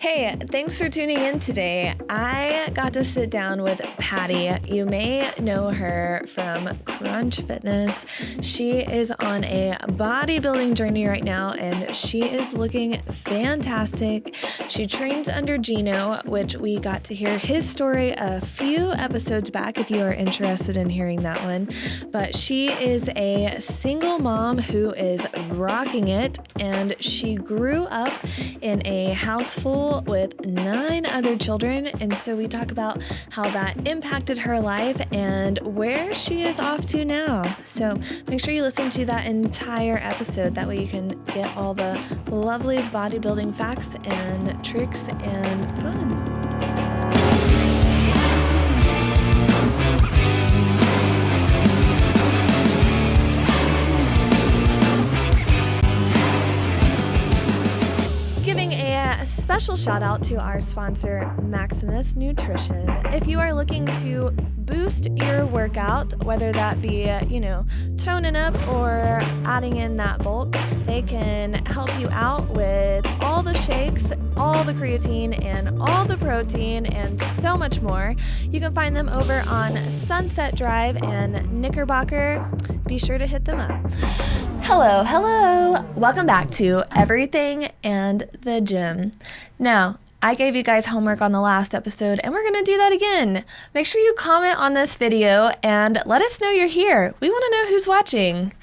Hey, thanks for tuning in today. I got to sit down with Patty. You may know her from Crunch Fitness. She is on a bodybuilding journey right now, and she is looking fantastic. She trains under Gino, which we got to hear his story a few episodes back if you are interested in hearing that one. But she is a single mom who is rocking it, and she grew up in a house full with 9 other children, and so we talk about how that impacted her life and where she is off to now. So make sure you listen to that entire episode, that way you can get all the lovely bodybuilding facts and tricks and fun. Giving a special shout out to our sponsor, Maximus Nutrition. If you are looking to boost your workout, whether that be, toning up or adding in that bulk, they can help you out with all the shakes, all the creatine, and all the protein, and so much more. You can find them over on Sunset Drive and Knickerbocker. Be sure to hit them up. Hello. Welcome back to Everything and the Gym. Now, I gave you guys homework on the last episode, and we're going to do that again. Make sure you comment on this video and let us know you're here. We want to know who's watching.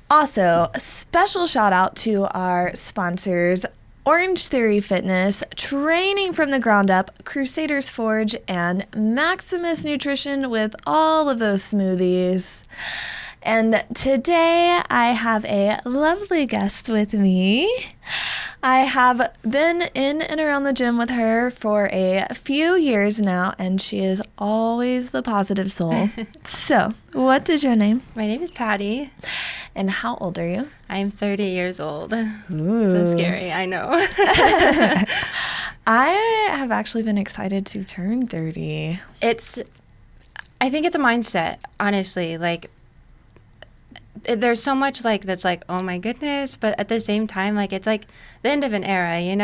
Also, special shout out to our sponsors, Orange Theory Fitness, Training from the Ground Up, Crusaders Forge, and Maximus Nutrition with all of those smoothies. And today I have a lovely guest with me. I have been in and around the gym with her for a few years now, and she is always the positive soul. So, what is your name? My name is Patty. And how old are you? I'm 30 years old. Ooh. So scary, I know. I have actually been excited to turn 30. I think it's a mindset, honestly. There's so much that's oh my goodness, but at the same time, it's the end of an era, in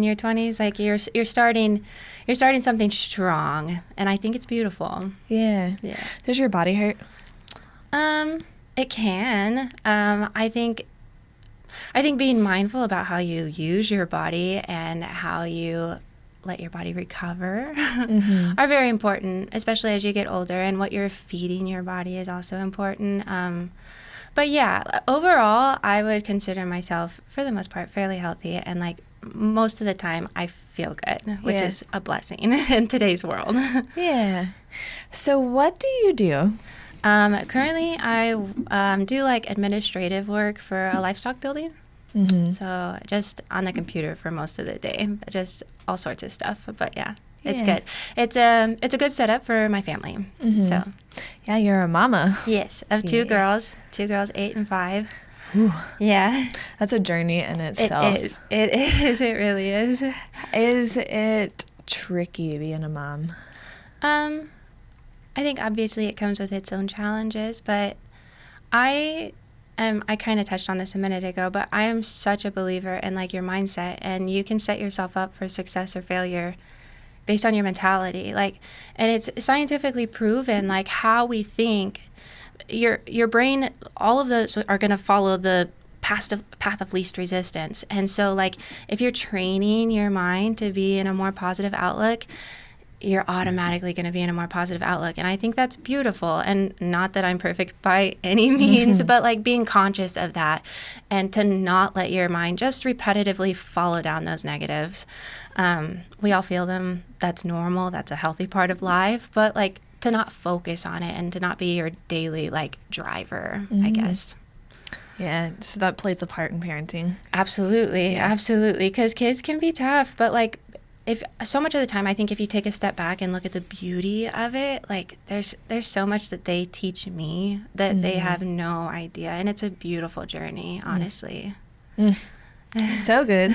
your 20s, you're starting something strong, and I think it's beautiful. Yeah. Does your body hurt? It can. I think being mindful about how you use your body and how you let your body recover are very important, especially as you get older, and what you're feeding your body is also important. But yeah, overall, I would consider myself, for the most part, fairly healthy. And most of the time, I feel good, which is a blessing in today's world. Yeah. So what do you do? Currently, I do administrative work for a livestock building. Mm-hmm. So just on the computer for most of the day, just all sorts of stuff. But yeah. It's good. It's a good setup for my family. Mm-hmm. So, yeah, you're a mama. Yes, I have 2 girls, 8 and 5. Ooh. Yeah, that's a journey in itself. It is. It really is. Is it tricky being a mom? I think obviously it comes with its own challenges, but I kind of touched on this a minute ago, but I am such a believer in your mindset, and you can set yourself up for success or failure based on your mentality, and it's scientifically proven, how we think, your brain, all of those are going to follow the path of least resistance. And so, if you're training your mind to be in a more positive outlook, you're automatically going to be in a more positive outlook. And I think that's beautiful. And not that I'm perfect by any means, but being conscious of that, and to not let your mind just repetitively follow down those negatives. We all feel them. That's normal. That's a healthy part of life. But to not focus on it, and to not be your daily driver, I guess. Yeah. So that plays a part in parenting. Absolutely. Yeah. Absolutely. Because kids can be tough, but if so much of the time, I think if you take a step back and look at the beauty of it, there's so much that they teach me that they have no idea. And it's a beautiful journey, honestly. So good.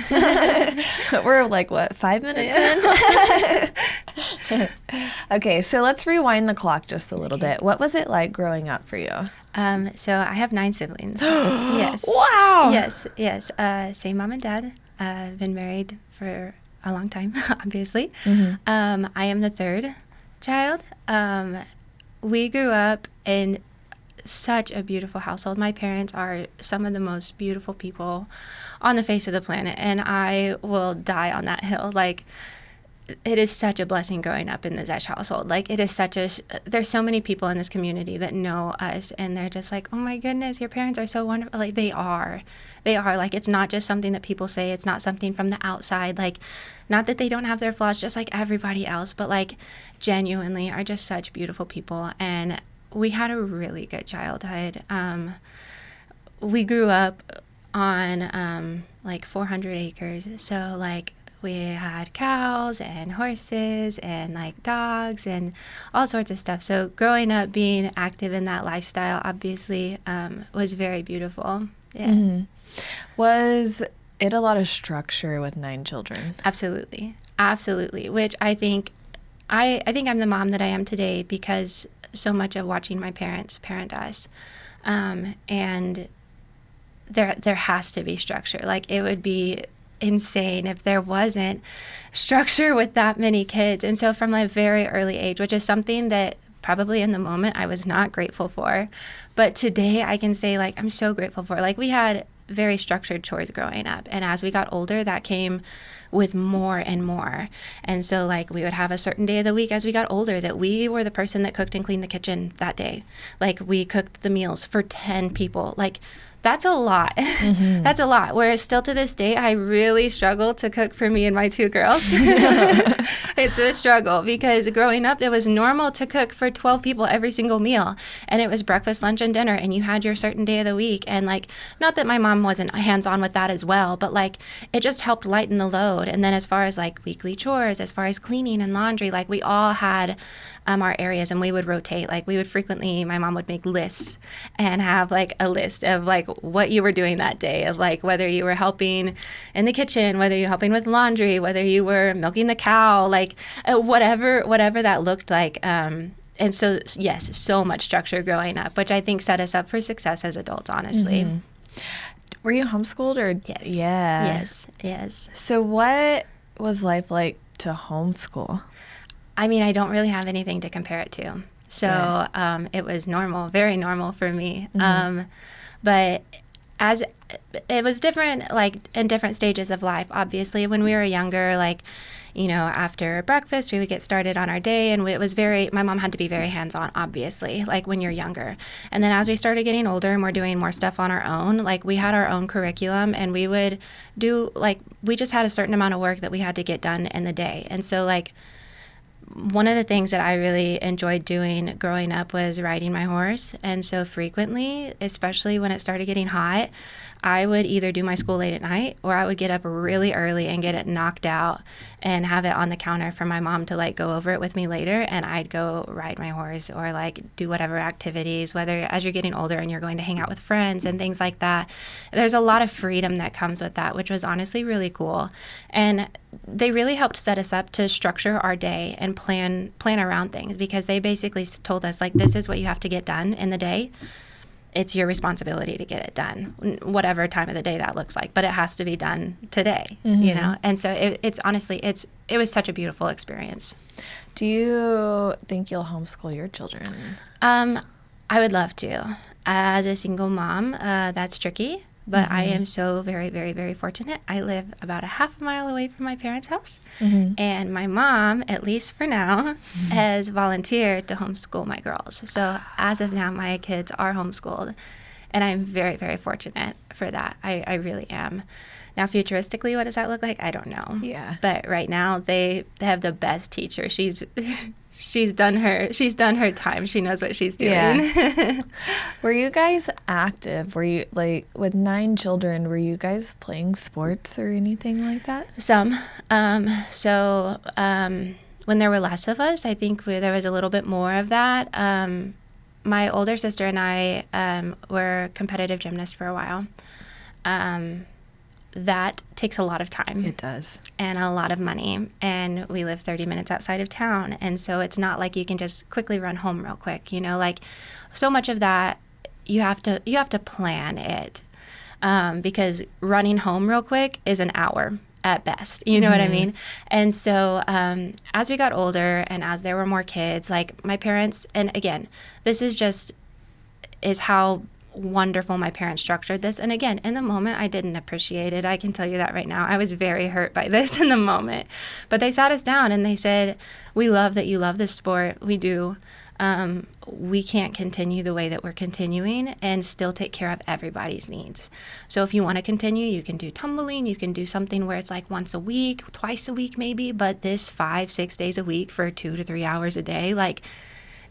We're 5 minutes in? Okay, so let's rewind the clock just a little bit. What was it like growing up for you? So I have 9 siblings. Yes. Wow. Yes. Same mom and dad. Been married for a long time, obviously. Mm-hmm. I am the third child. We grew up in such a beautiful household. My parents are some of the most beautiful people on the face of the planet, and I will die on that hill. Like, it is such a blessing growing up in the Zesch household. Like, it is there's so many people in this community that know us, and they're just like, oh my goodness, your parents are so wonderful. Like, they are. Like, it's not just something that people say. It's not something from the outside. Like, not that they don't have their flaws, just like everybody else, but like, genuinely are just such beautiful people. And we had a really good childhood. We grew up on like 400 acres. So like, we had cows and horses and like dogs and all sorts of stuff. So growing up being active in that lifestyle obviously was very beautiful. Yeah. Mm-hmm. Was it a lot of structure with 9 children? Absolutely. Which I think I'm the mom that I am today because so much of watching my parents parent us. And there has to be structure. Like, it would be insane if there wasn't structure with that many kids. And so from a very early age, which is something that probably in the moment I was not grateful for, but today I can say, like, I'm so grateful for. Like, we had very structured chores growing up, and as we got older, that came with more and more. And so like, we would have a certain day of the week as we got older that we were the person that cooked and cleaned the kitchen that day. Like, we cooked the meals for 10 people. Like, that's a lot. Mm-hmm. That's a lot. Whereas still to this day, I really struggle to cook for me and my 2 girls. It's a struggle because growing up, it was normal to cook for 12 people every single meal. And it was breakfast, lunch, and dinner. And you had your certain day of the week. And like, not that my mom wasn't hands-on with that as well, but like, it just helped lighten the load. And then as far as like weekly chores, as far as cleaning and laundry, like, we all had our areas, and we would rotate. Like, we would frequently, my mom would make lists and have like a list of like what you were doing that day, of like whether you were helping in the kitchen, whether you're helping with laundry, whether you were milking the cow, like whatever that looked like. And so, yes, so much structure growing up, which I think set us up for success as adults, honestly. Mm-hmm. Were you homeschooled or? Yes. Yeah. Yes. So what was life like to homeschool? I mean, I don't really have anything to compare it to. So it was normal, very normal for me. Mm-hmm. But as it was different, like in different stages of life, obviously, when we were younger, like, you know, after breakfast, we would get started on our day. And it was my mom had to be very hands-on, obviously, like when you're younger. And then as we started getting older and we're doing more stuff on our own, like, we had our own curriculum, and we would do, like, we just had a certain amount of work that we had to get done in the day. And so, like, one of the things that I really enjoyed doing growing up was riding my horse. And so frequently, especially when it started getting hot, I would either do my school late at night, or I would get up really early and get it knocked out and have it on the counter for my mom to like go over it with me later. And I'd go ride my horse or like do whatever activities, whether as you're getting older and you're going to hang out with friends and things like that. There's a lot of freedom that comes with that, which was honestly really cool. And they really helped set us up to structure our day and plan around things, because they basically told us, like, this is what you have to get done in the day. It's your responsibility to get it done, whatever time of the day that looks like, but it has to be done today, mm-hmm. you know? And so it's honestly, it was such a beautiful experience. Do you think you'll homeschool your children? I would love to. As a single mom, that's tricky, but mm-hmm. I am so very, very, very fortunate. I live about a half a mile away from my parents' house, mm-hmm. and my mom, at least for now, mm-hmm. has volunteered to homeschool my girls. So as of now, my kids are homeschooled, and I'm very, very fortunate for that. I really am. Now, futuristically, what does that look like? I don't know. Yeah. But right now, they have the best teacher. She's done her time. She knows what she's doing. Yeah. Were you guys active? Were you, like, with 9 children, were you guys playing sports or anything like that? Some. When there were less of us, I think there was a little bit more of that. My older sister and I were competitive gymnasts for a while. That takes a lot of time. It does. And a lot of money. And we live 30 minutes outside of town. And so it's not like you can just quickly run home real quick. You know, like, so much of that, you have to plan it. Because running home real quick is an hour. at best, you know what I mean? And so as we got older and as there were more kids, like my parents, and again, this is how wonderful my parents structured this. And again, in the moment, I didn't appreciate it. I can tell you that right now. I was very hurt by this in the moment. But they sat us down and they said, we love that you love this sport. We do. We can't continue the way that we're continuing and still take care of everybody's needs. So if you want to continue, you can do tumbling. You can do something where it's like once a week, twice a week maybe. But this 5-6 days a week for 2 to 3 hours a day, like,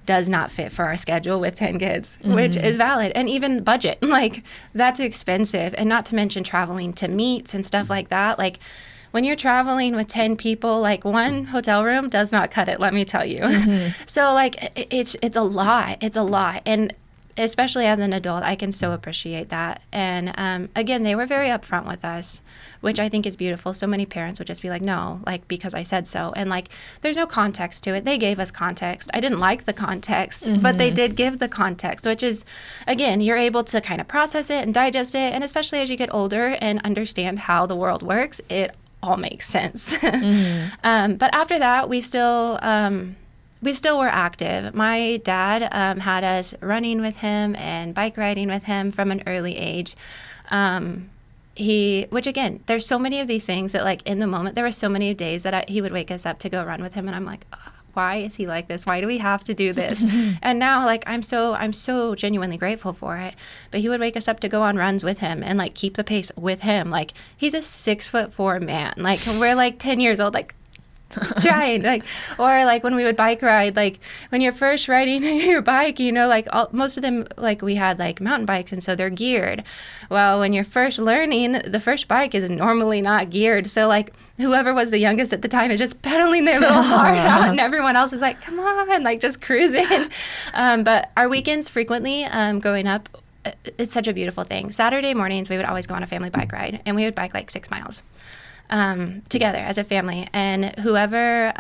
does not fit for our schedule with 10 kids, which is valid. And even budget, like, that's expensive. And not to mention traveling to meets and stuff like that. Like, when you're traveling with 10 people, like, one hotel room does not cut it, let me tell you. So, like, it's a lot. It's a lot. And especially as an adult, I can so appreciate that. And again, they were very upfront with us, which I think is beautiful. So many parents would just be like, no, like, because I said so. And like, there's no context to it. They gave us context. I didn't like the context, but they did give the context, which is, again, you're able to kind of process it and digest it. And especially as you get older and understand how the world works, it all makes sense. But after that, we still were active. My dad had us running with him and bike riding with him from an early age. Which again, there's so many of these things that, like, in the moment, there were so many days that he would wake us up to go run with him, and I'm like, why is he like this? Why do we have to do this? And now, like, I'm so genuinely grateful for it. But he would wake us up to go on runs with him and, like, keep the pace with him. Like, he's a 6'4" man. Like, we're like 10 years old, like, trying, like, or like when we would bike ride, like, when you're first riding your bike, you know, like, most of them, like, we had like mountain bikes, and so they're geared. Well, when you're first learning, the first bike is normally not geared, so like whoever was the youngest at the time is just pedaling their little heart out, and everyone else is like, come on, like, just cruising. But our weekends frequently, growing up, it's such a beautiful thing. Saturday mornings we would always go on a family bike ride, and we would bike like 6 miles together as a family, and whoever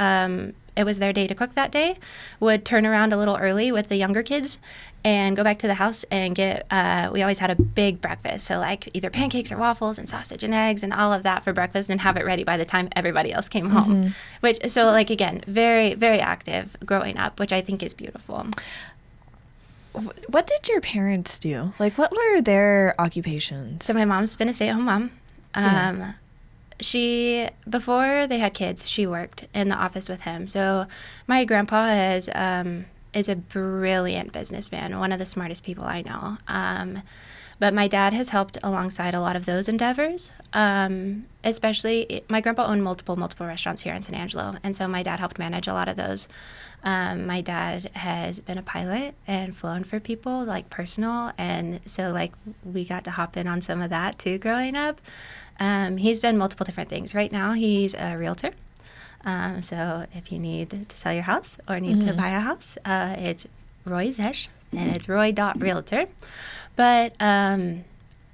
it was their day to cook that day would turn around a little early with the younger kids and go back to the house and get we always had a big breakfast, so like either pancakes or waffles and sausage and eggs and all of that for breakfast, and have it ready by the time everybody else came home. Which, so like, again, very, very active growing up, which I think is beautiful. What did your parents do? Like, what were their occupations? So my mom's been a stay-at-home mom. She, before they had kids, she worked in the office with him. So my grandpa is a brilliant businessman, one of the smartest people I know. But my dad has helped alongside a lot of those endeavors. Especially, my grandpa owned multiple restaurants here in San Angelo, and so my dad helped manage a lot of those. My dad has been a pilot and flown for people, like, personal, and so, like, we got to hop in on some of that too growing up. He's done multiple different things. Right now, he's a realtor. So if you need to sell your house or need to buy a house, it's Roy Zesch, and it's roy.realtor. But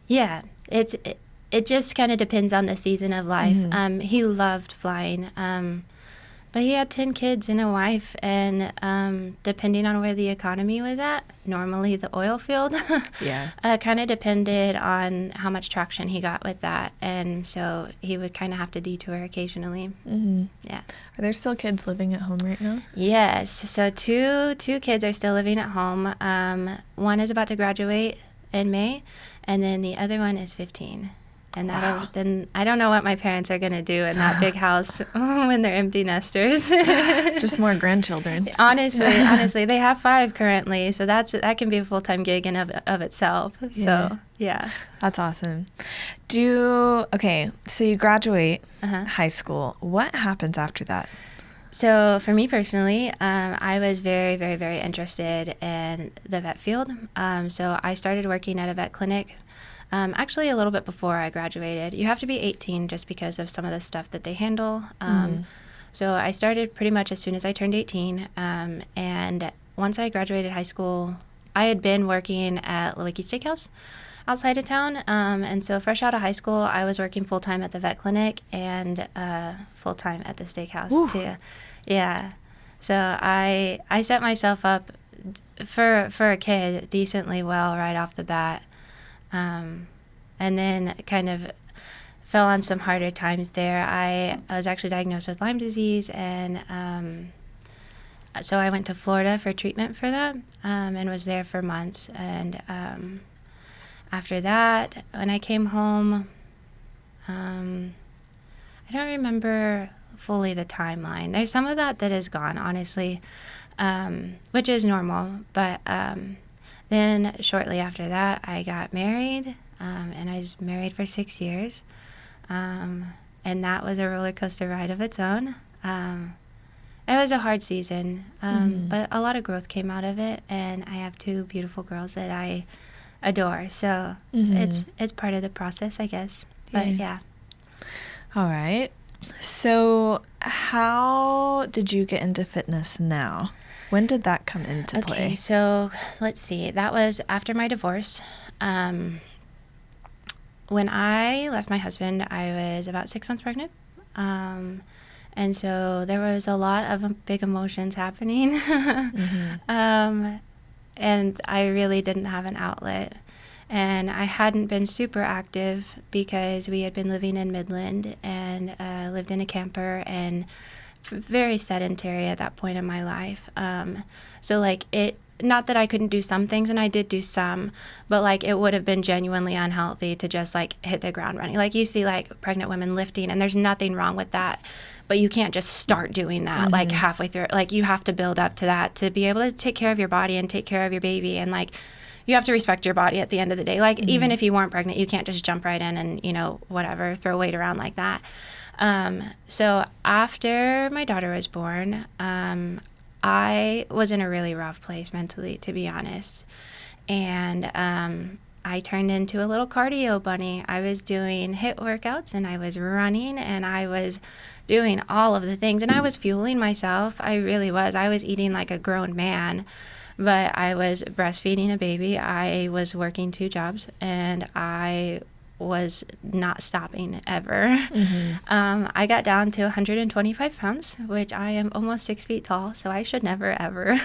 yeah, it just kind of depends on the season of life. He loved flying, but he had 10 kids and a wife, and depending on where the economy was at, normally the oil field, kind of depended on how much traction he got with that, and so he would kind of have to detour occasionally. Yeah. Are there still kids living at home right now? Yes. So two kids are still living at home. One is about to graduate in May, and then the other one is 15. And then I don't know what my parents are going to do in that big house when they're empty nesters. Just more grandchildren. Honestly, they have 5 currently, so that can be a full-time gig in of itself. Yeah. So, yeah. That's awesome. So you graduate high school. What happens after that? So for me personally, I was very, very, very interested in the vet field. So I started working at a vet clinic actually a little bit before I graduated. You have to be 18 just because of some of the stuff that they handle. So I started pretty much as soon as I turned 18. And once I graduated high school, I had been working at Lewicki Steakhouse outside of town. And so fresh out of high school, I was working full-time at the vet clinic and full-time at the steakhouse too. Yeah. So I set myself up for a kid decently well right off the bat. And then kind of fell on some harder times there. I was actually diagnosed with Lyme disease, and so I went to Florida for treatment for that, and was there for months. And after that, when I came home, I don't remember fully the timeline. There's some of that is gone, honestly, which is normal. But then shortly after that, I got married, and I was married for 6 years. And that was a roller coaster ride of its own. It was a hard season, but a lot of growth came out of it, and I have 2 beautiful girls that I adore. So it's part of the process, I guess. But yeah. All right. So how did you get into fitness now? When did that come into play? Okay, so let's see. That was after my divorce. When I left my husband, I was about 6 months pregnant. And so there was a lot of big emotions happening. And I really didn't have an outlet. And I hadn't been super active because we had been living in Midland and lived in a camper and very sedentary at that point in my life. So like not that I couldn't do some things, and I did do some, but like it would have been genuinely unhealthy to just like hit the ground running. Like you see like pregnant women lifting, and there's nothing wrong with that, but you can't just start doing that like halfway through. Like you have to build up to that to be able to take care of your body and take care of your baby, and like you have to respect your body at the end of the day. Like even if you weren't pregnant, you can't just jump right in and whatever, throw weight around like that. So after my daughter was born, I was in a really rough place mentally, to be honest. And I turned into a little cardio bunny. I was doing HIIT workouts, and I was running, and I was doing all of the things, and I was fueling myself. I really was. I was eating like a grown man, but I was breastfeeding a baby. I was working 2 jobs, and I was not stopping ever. I got down to 125 pounds, which I am almost 6 feet tall, so I should never, ever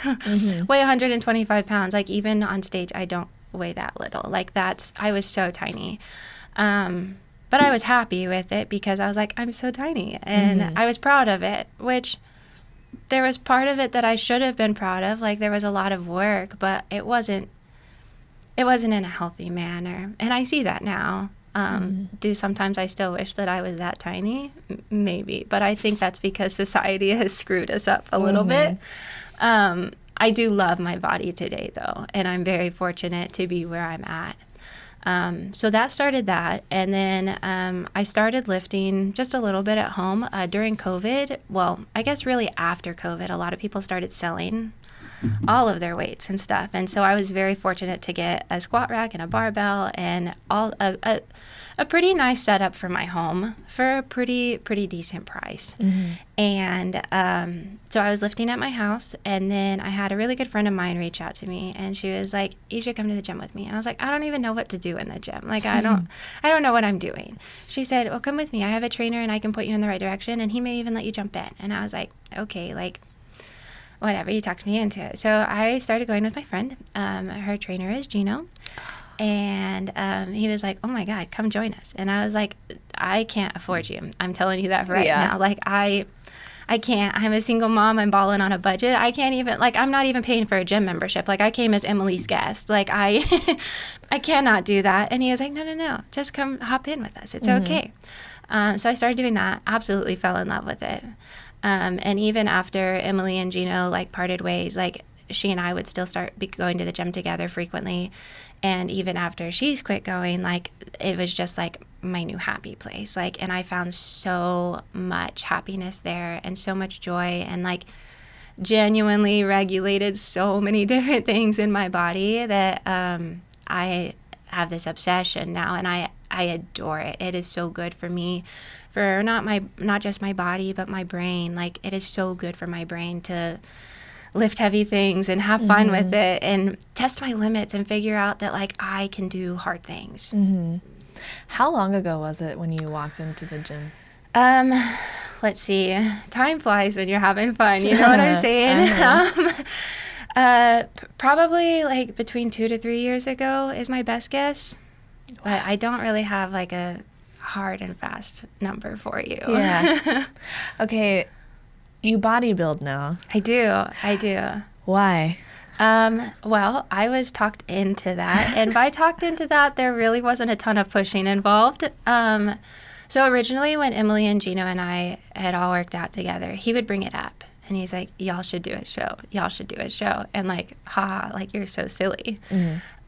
weigh 125 pounds. Like even on stage, I don't weigh that little. Like I was so tiny. But I was happy with it because I was like, I'm so tiny. And I was proud of it, which there was part of it that I should have been proud of. Like there was a lot of work, but it wasn't in a healthy manner. And I see that now. Do sometimes I still wish that I was that tiny? Maybe. But I think that's because society has screwed us up a little bit. I do love my body today, though, and I'm very fortunate to be where I'm at. So that started that. And then I started lifting just a little bit at home during COVID. Well, I guess really after COVID, a lot of people started selling all of their weights and stuff. And so I was very fortunate to get a squat rack and a barbell and a pretty nice setup for my home for a pretty decent price. And so I was lifting at my house, and then I had a really good friend of mine reach out to me, and she was like, you should come to the gym with me. And I was like, I don't even know what to do in the gym. Like I don't know what I'm doing. She said, well, come with me. I have a trainer and I can put you in the right direction, and he may even let you jump in. And I was like, okay, like whatever, you talked me into it. So I started going with my friend. Her trainer is Gino. And he was like, oh my God, come join us. And I was like, I can't afford you. I'm telling you that right now. Like I can't. I'm a single mom. I'm balling on a budget. I can't even, like, I'm not even paying for a gym membership. Like I came as Emily's guest. Like I cannot do that. And he was like, no, just come hop in with us. It's okay. So I started doing that. Absolutely fell in love with it. And even after Emily and Gino like parted ways, like she and I would still be going to the gym together frequently. And even after she's quit going, like it was just like my new happy place. Like, and I found so much happiness there and so much joy, and like genuinely regulated so many different things in my body that I have this obsession now, and I adore it. It is so good for me, for not just my body, but my brain. Like it is so good for my brain to lift heavy things and have fun with it and test my limits and figure out that like I can do hard things. How long ago was it when you walked into the gym? Let's see. Time flies when you're having fun. You know what I'm saying? Probably like between 2 to 3 years ago is my best guess. But I don't really have like a hard and fast number for you. Yeah. Okay, you bodybuild now. I do. Why? Well, I was talked into that, and by talked into that, there really wasn't a ton of pushing involved. So originally when Emily and Gino and I had all worked out together, he would bring it up, and he's like, y'all should do a show. Y'all should do a show. And like, ha, like, you're so silly.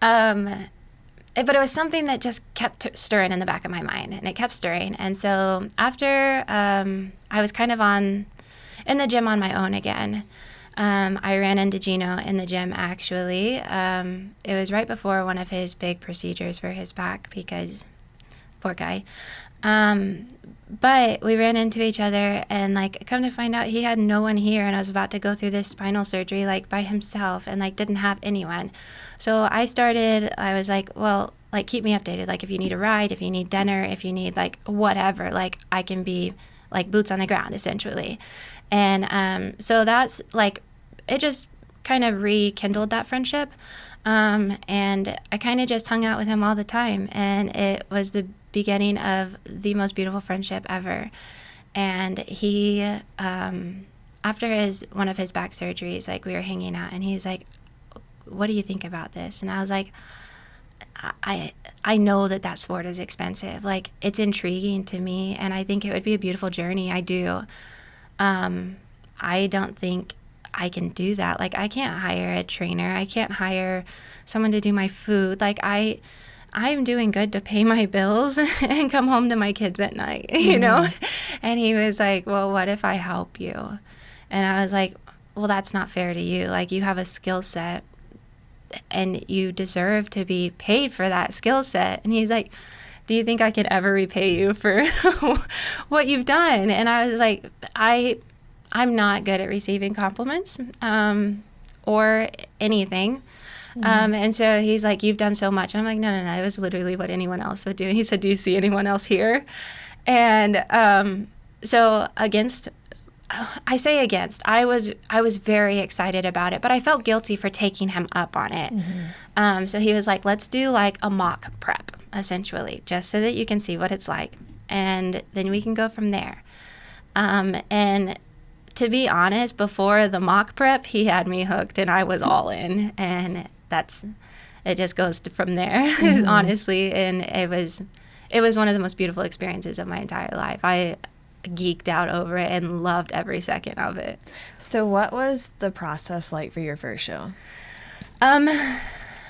But it was something that just kept stirring in the back of my mind, and it kept stirring. And so after I was kind of in the gym on my own again, I ran into Gino in the gym, actually. It was right before one of his big procedures for his back, because poor guy. But we ran into each other, and like, come to find out, he had no one here, and I was about to go through this spinal surgery like by himself, and like didn't have anyone. So I was like, well, like, keep me updated. Like, if you need a ride, if you need dinner, if you need like whatever, like, I can be like boots on the ground, essentially. And so that's like, it just kind of rekindled that friendship. And I kind of just hung out with him all the time, and it was the beginning of the most beautiful friendship ever. And he, after one of his back surgeries, like, we were hanging out, and he's like, what do you think about this? And I was like, I know that sport is expensive. Like, it's intriguing to me, and I think it would be a beautiful journey. I do. I don't think I can do that. Like, I can't hire a trainer. I can't hire someone to do my food. Like, I'm doing good to pay my bills and come home to my kids at night, you know? And he was like, well, what if I help you? And I was like, well, that's not fair to you. Like, you have a skill set, and you deserve to be paid for that skill set. And he's like, do you think I can ever repay you for what you've done? And I was like, I'm not good at receiving compliments or anything. And so he's like, you've done so much. And I'm like, no, it was literally what anyone else would do. And he said, do you see anyone else here? And so I was very excited about it, but I felt guilty for taking him up on it. So he was like, let's do like a mock prep, essentially, just so that you can see what it's like. And then we can go from there. And to be honest, before the mock prep, he had me hooked, and I was all in. And it just goes from there, honestly. And it was one of the most beautiful experiences of my entire life. I geeked out over it and loved every second of it. So what was the process like for your first show?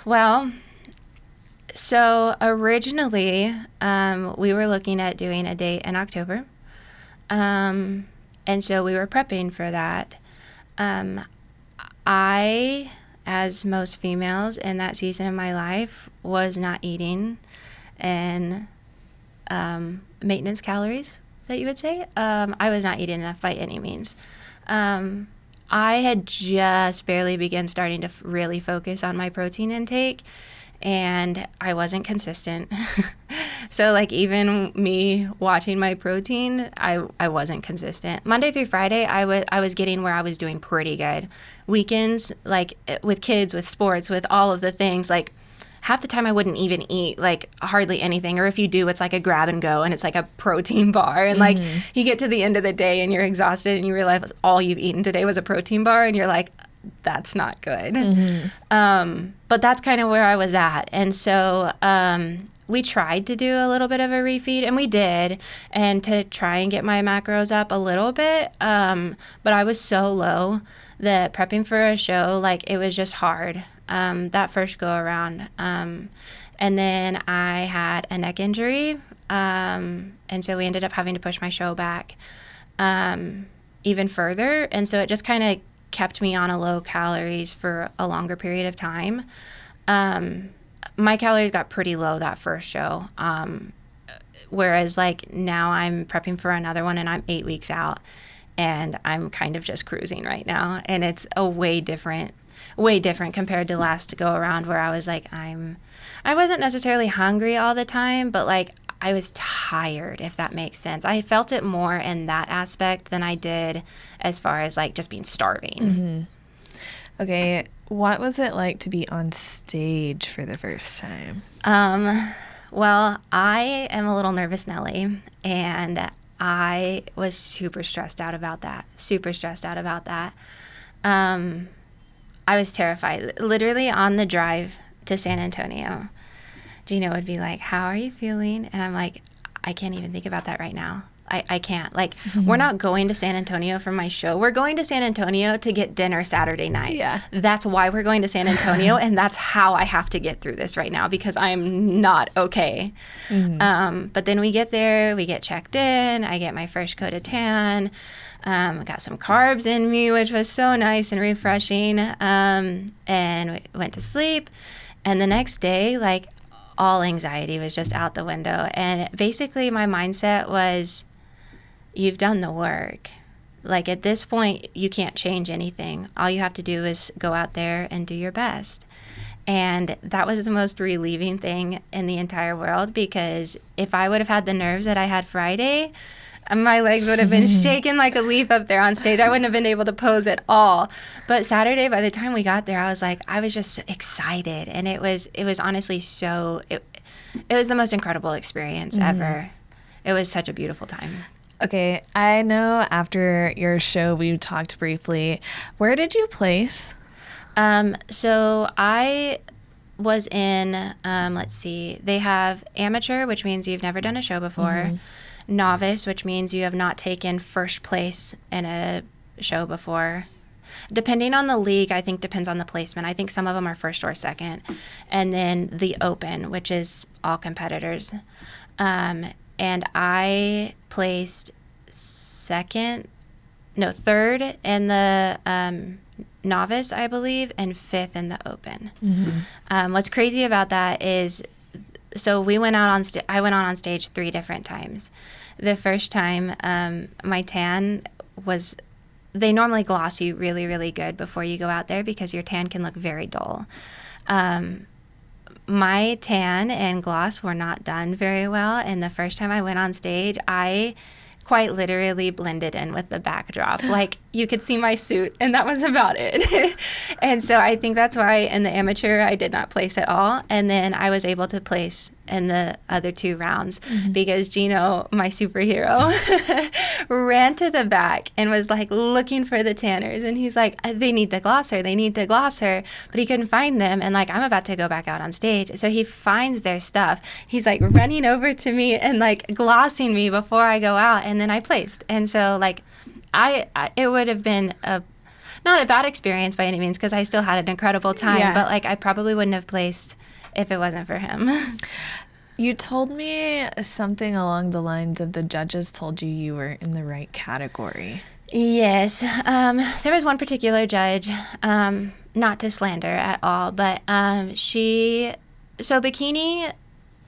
Well, so originally, we were looking at doing a date in October. And so we were prepping for that. I, as most females in that season of my life, was not eating and maintenance calories, that you would say. I was not eating enough by any means. I had just barely begun starting to really focus on my protein intake, and I wasn't consistent. So like, even me watching my protein, I wasn't consistent. Monday through Friday, I was getting where I was doing pretty good. Weekends, like with kids, with sports, with all of the things, like half the time I wouldn't even eat like hardly anything, or if you do, it's like a grab and go, and it's like a protein bar, and like you get to the end of the day and you're exhausted and you realize all you've eaten today was a protein bar, and you're like, that's not good. But that's kind of where I was at. And so we tried to do a little bit of a refeed, and we did, and to try and get my macros up a little bit. But I was so low that prepping for a show, like, it was just hard that first go around. And then I had a neck injury, and so we ended up having to push my show back even further. And so it just kind of kept me on a low calories for a longer period of time. My calories got pretty low that first show, whereas like now I'm prepping for another one, and I'm 8 weeks out, and I'm kind of just cruising right now, and it's a way different compared to last go around, where I was like, I wasn't necessarily hungry all the time, but like I was tired, if that makes sense. I felt it more in that aspect than I did as far as like just being starving. Okay, what was it like to be on stage for the first time? Well, I am a little nervous Nelly, and I was super stressed out about that. I was terrified. Literally on the drive to San Antonio, Gino would be like, "How are you feeling?" And I'm like, "I can't even think about that right now. I can't. Like, we're not going to San Antonio for my show. We're going to San Antonio to get dinner Saturday night. Yeah. That's why we're going to San Antonio, and that's how I have to get through this right now because I'm not okay." But then we get there, we get checked in, I get my first coat of tan, I got some carbs in me, which was so nice and refreshing, and we went to sleep. And the next day, like, all anxiety was just out the window. And basically my mindset was, you've done the work. Like, at this point, you can't change anything. All you have to do is go out there and do your best. And that was the most relieving thing in the entire world, because if I would have had the nerves that I had Friday, my legs would have been shaking like a leaf up there on stage. I wouldn't have been able to pose at all. But Saturday, by the time we got there, I was just excited. And it was honestly it was the most incredible experience ever. It was such a beautiful time. Okay, I know after your show we talked briefly. Where did you place? So I was in, let's see, they have amateur, which means you've never done a show before. Novice, which means you have not taken first place in a show before. Depending on the league, I think depends on the placement. I think some of them are first or second. And then the open, which is all competitors. And I placed third in the novice, I believe, and fifth in the open. What's crazy about that is, so we went out on I went on stage 3 different times. The first time, my tan was, they normally gloss you really, really good before you go out there because your tan can look very dull. My tan and gloss were not done very well, and the first time I went on stage, I quite literally blended in with the backdrop. Like, you could see my suit, and that was about it. And so I think that's why in the amateur I did not place at all. And then I was able to place in the other 2 rounds because Gino, my superhero, ran to the back and was like looking for the tanners. And he's like, they need to gloss her. But he couldn't find them. And like, I'm about to go back out on stage. So he finds their stuff. He's like running over to me and like glossing me before I go out. And then I placed. And so like, it would have been not a bad experience by any means because I still had an incredible time, but like I probably wouldn't have placed if it wasn't for him. You told me something along the lines of the judges told you were in the right category. Yes. There was one particular judge, not to slander at all, but so bikini,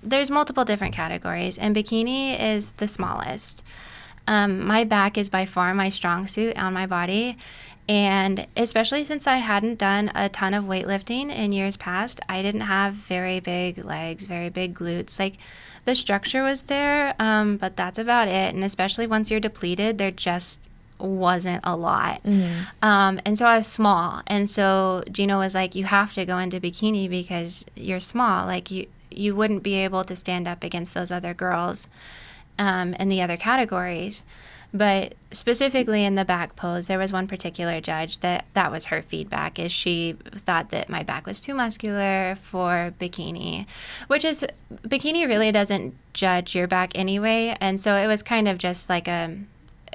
there's multiple different categories, and bikini is the smallest. My back is by far my strong suit on my body, and especially since I hadn't done a ton of weightlifting in years past, I didn't have very big legs, very big glutes. Like, the structure was there, but that's about it. And especially once you're depleted, there just wasn't a lot. And so I was small. And so Gino was like, you have to go into bikini because you're small. Like, you wouldn't be able to stand up against those other girls in the other categories. But specifically in the back pose, there was one particular judge that was her feedback, is she thought that my back was too muscular for bikini, bikini really doesn't judge your back anyway. And so it was kind of just like it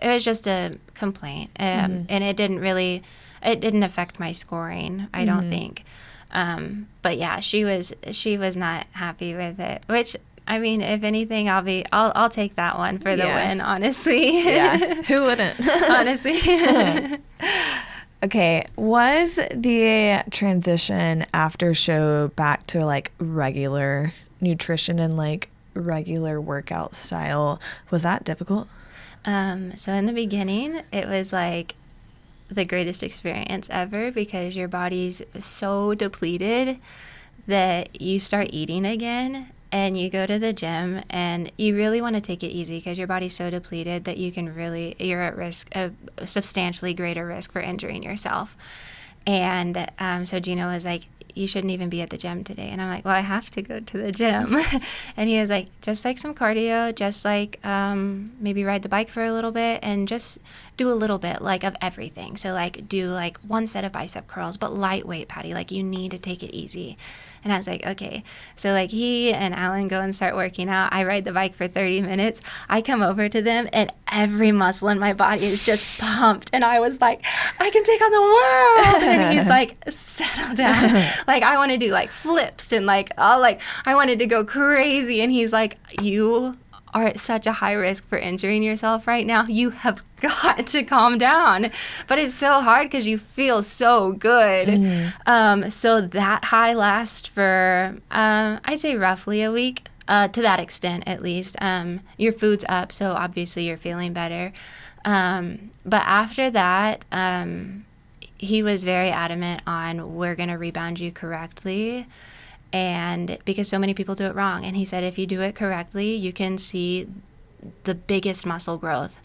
was just a complaint. And it didn't affect my scoring, I don't think. But yeah, she was not happy with it, which, I mean, if anything, I'll take that one for the win, honestly. Yeah, who wouldn't? Honestly. Okay, was the transition after show back to like regular nutrition and like regular workout style, was that difficult? So in the beginning, it was like the greatest experience ever because your body's so depleted that you start eating again. And you go to the gym and you really want to take it easy because your body's so depleted that you're at risk, a substantially greater risk for injuring yourself. And so Gino was like, you shouldn't even be at the gym today. And I'm like, well, I have to go to the gym. And he was like, just like some cardio, just like maybe ride the bike for a little bit and just do a little bit like of everything. So like do like one set of bicep curls, but lightweight, Patty, like you need to take it easy. And I was like, okay. So like he and Alan go and start working out. I ride the bike for 30 minutes. I come over to them and every muscle in my body is just pumped. And I was like, I can take on the world. And he's like, settle down. Like I want to do like flips and like, I wanted to go crazy. And he's like, you are at such a high risk for injuring yourself right now. You have got to calm down. But it's so hard because you feel so good. So that high lasts for, I'd say roughly a week, to that extent at least. Your food's up, so obviously you're feeling better. But after that, he was very adamant on we're going to rebound you correctly. And because so many people do it wrong. And he said, if you do it correctly, you can see the biggest muscle growth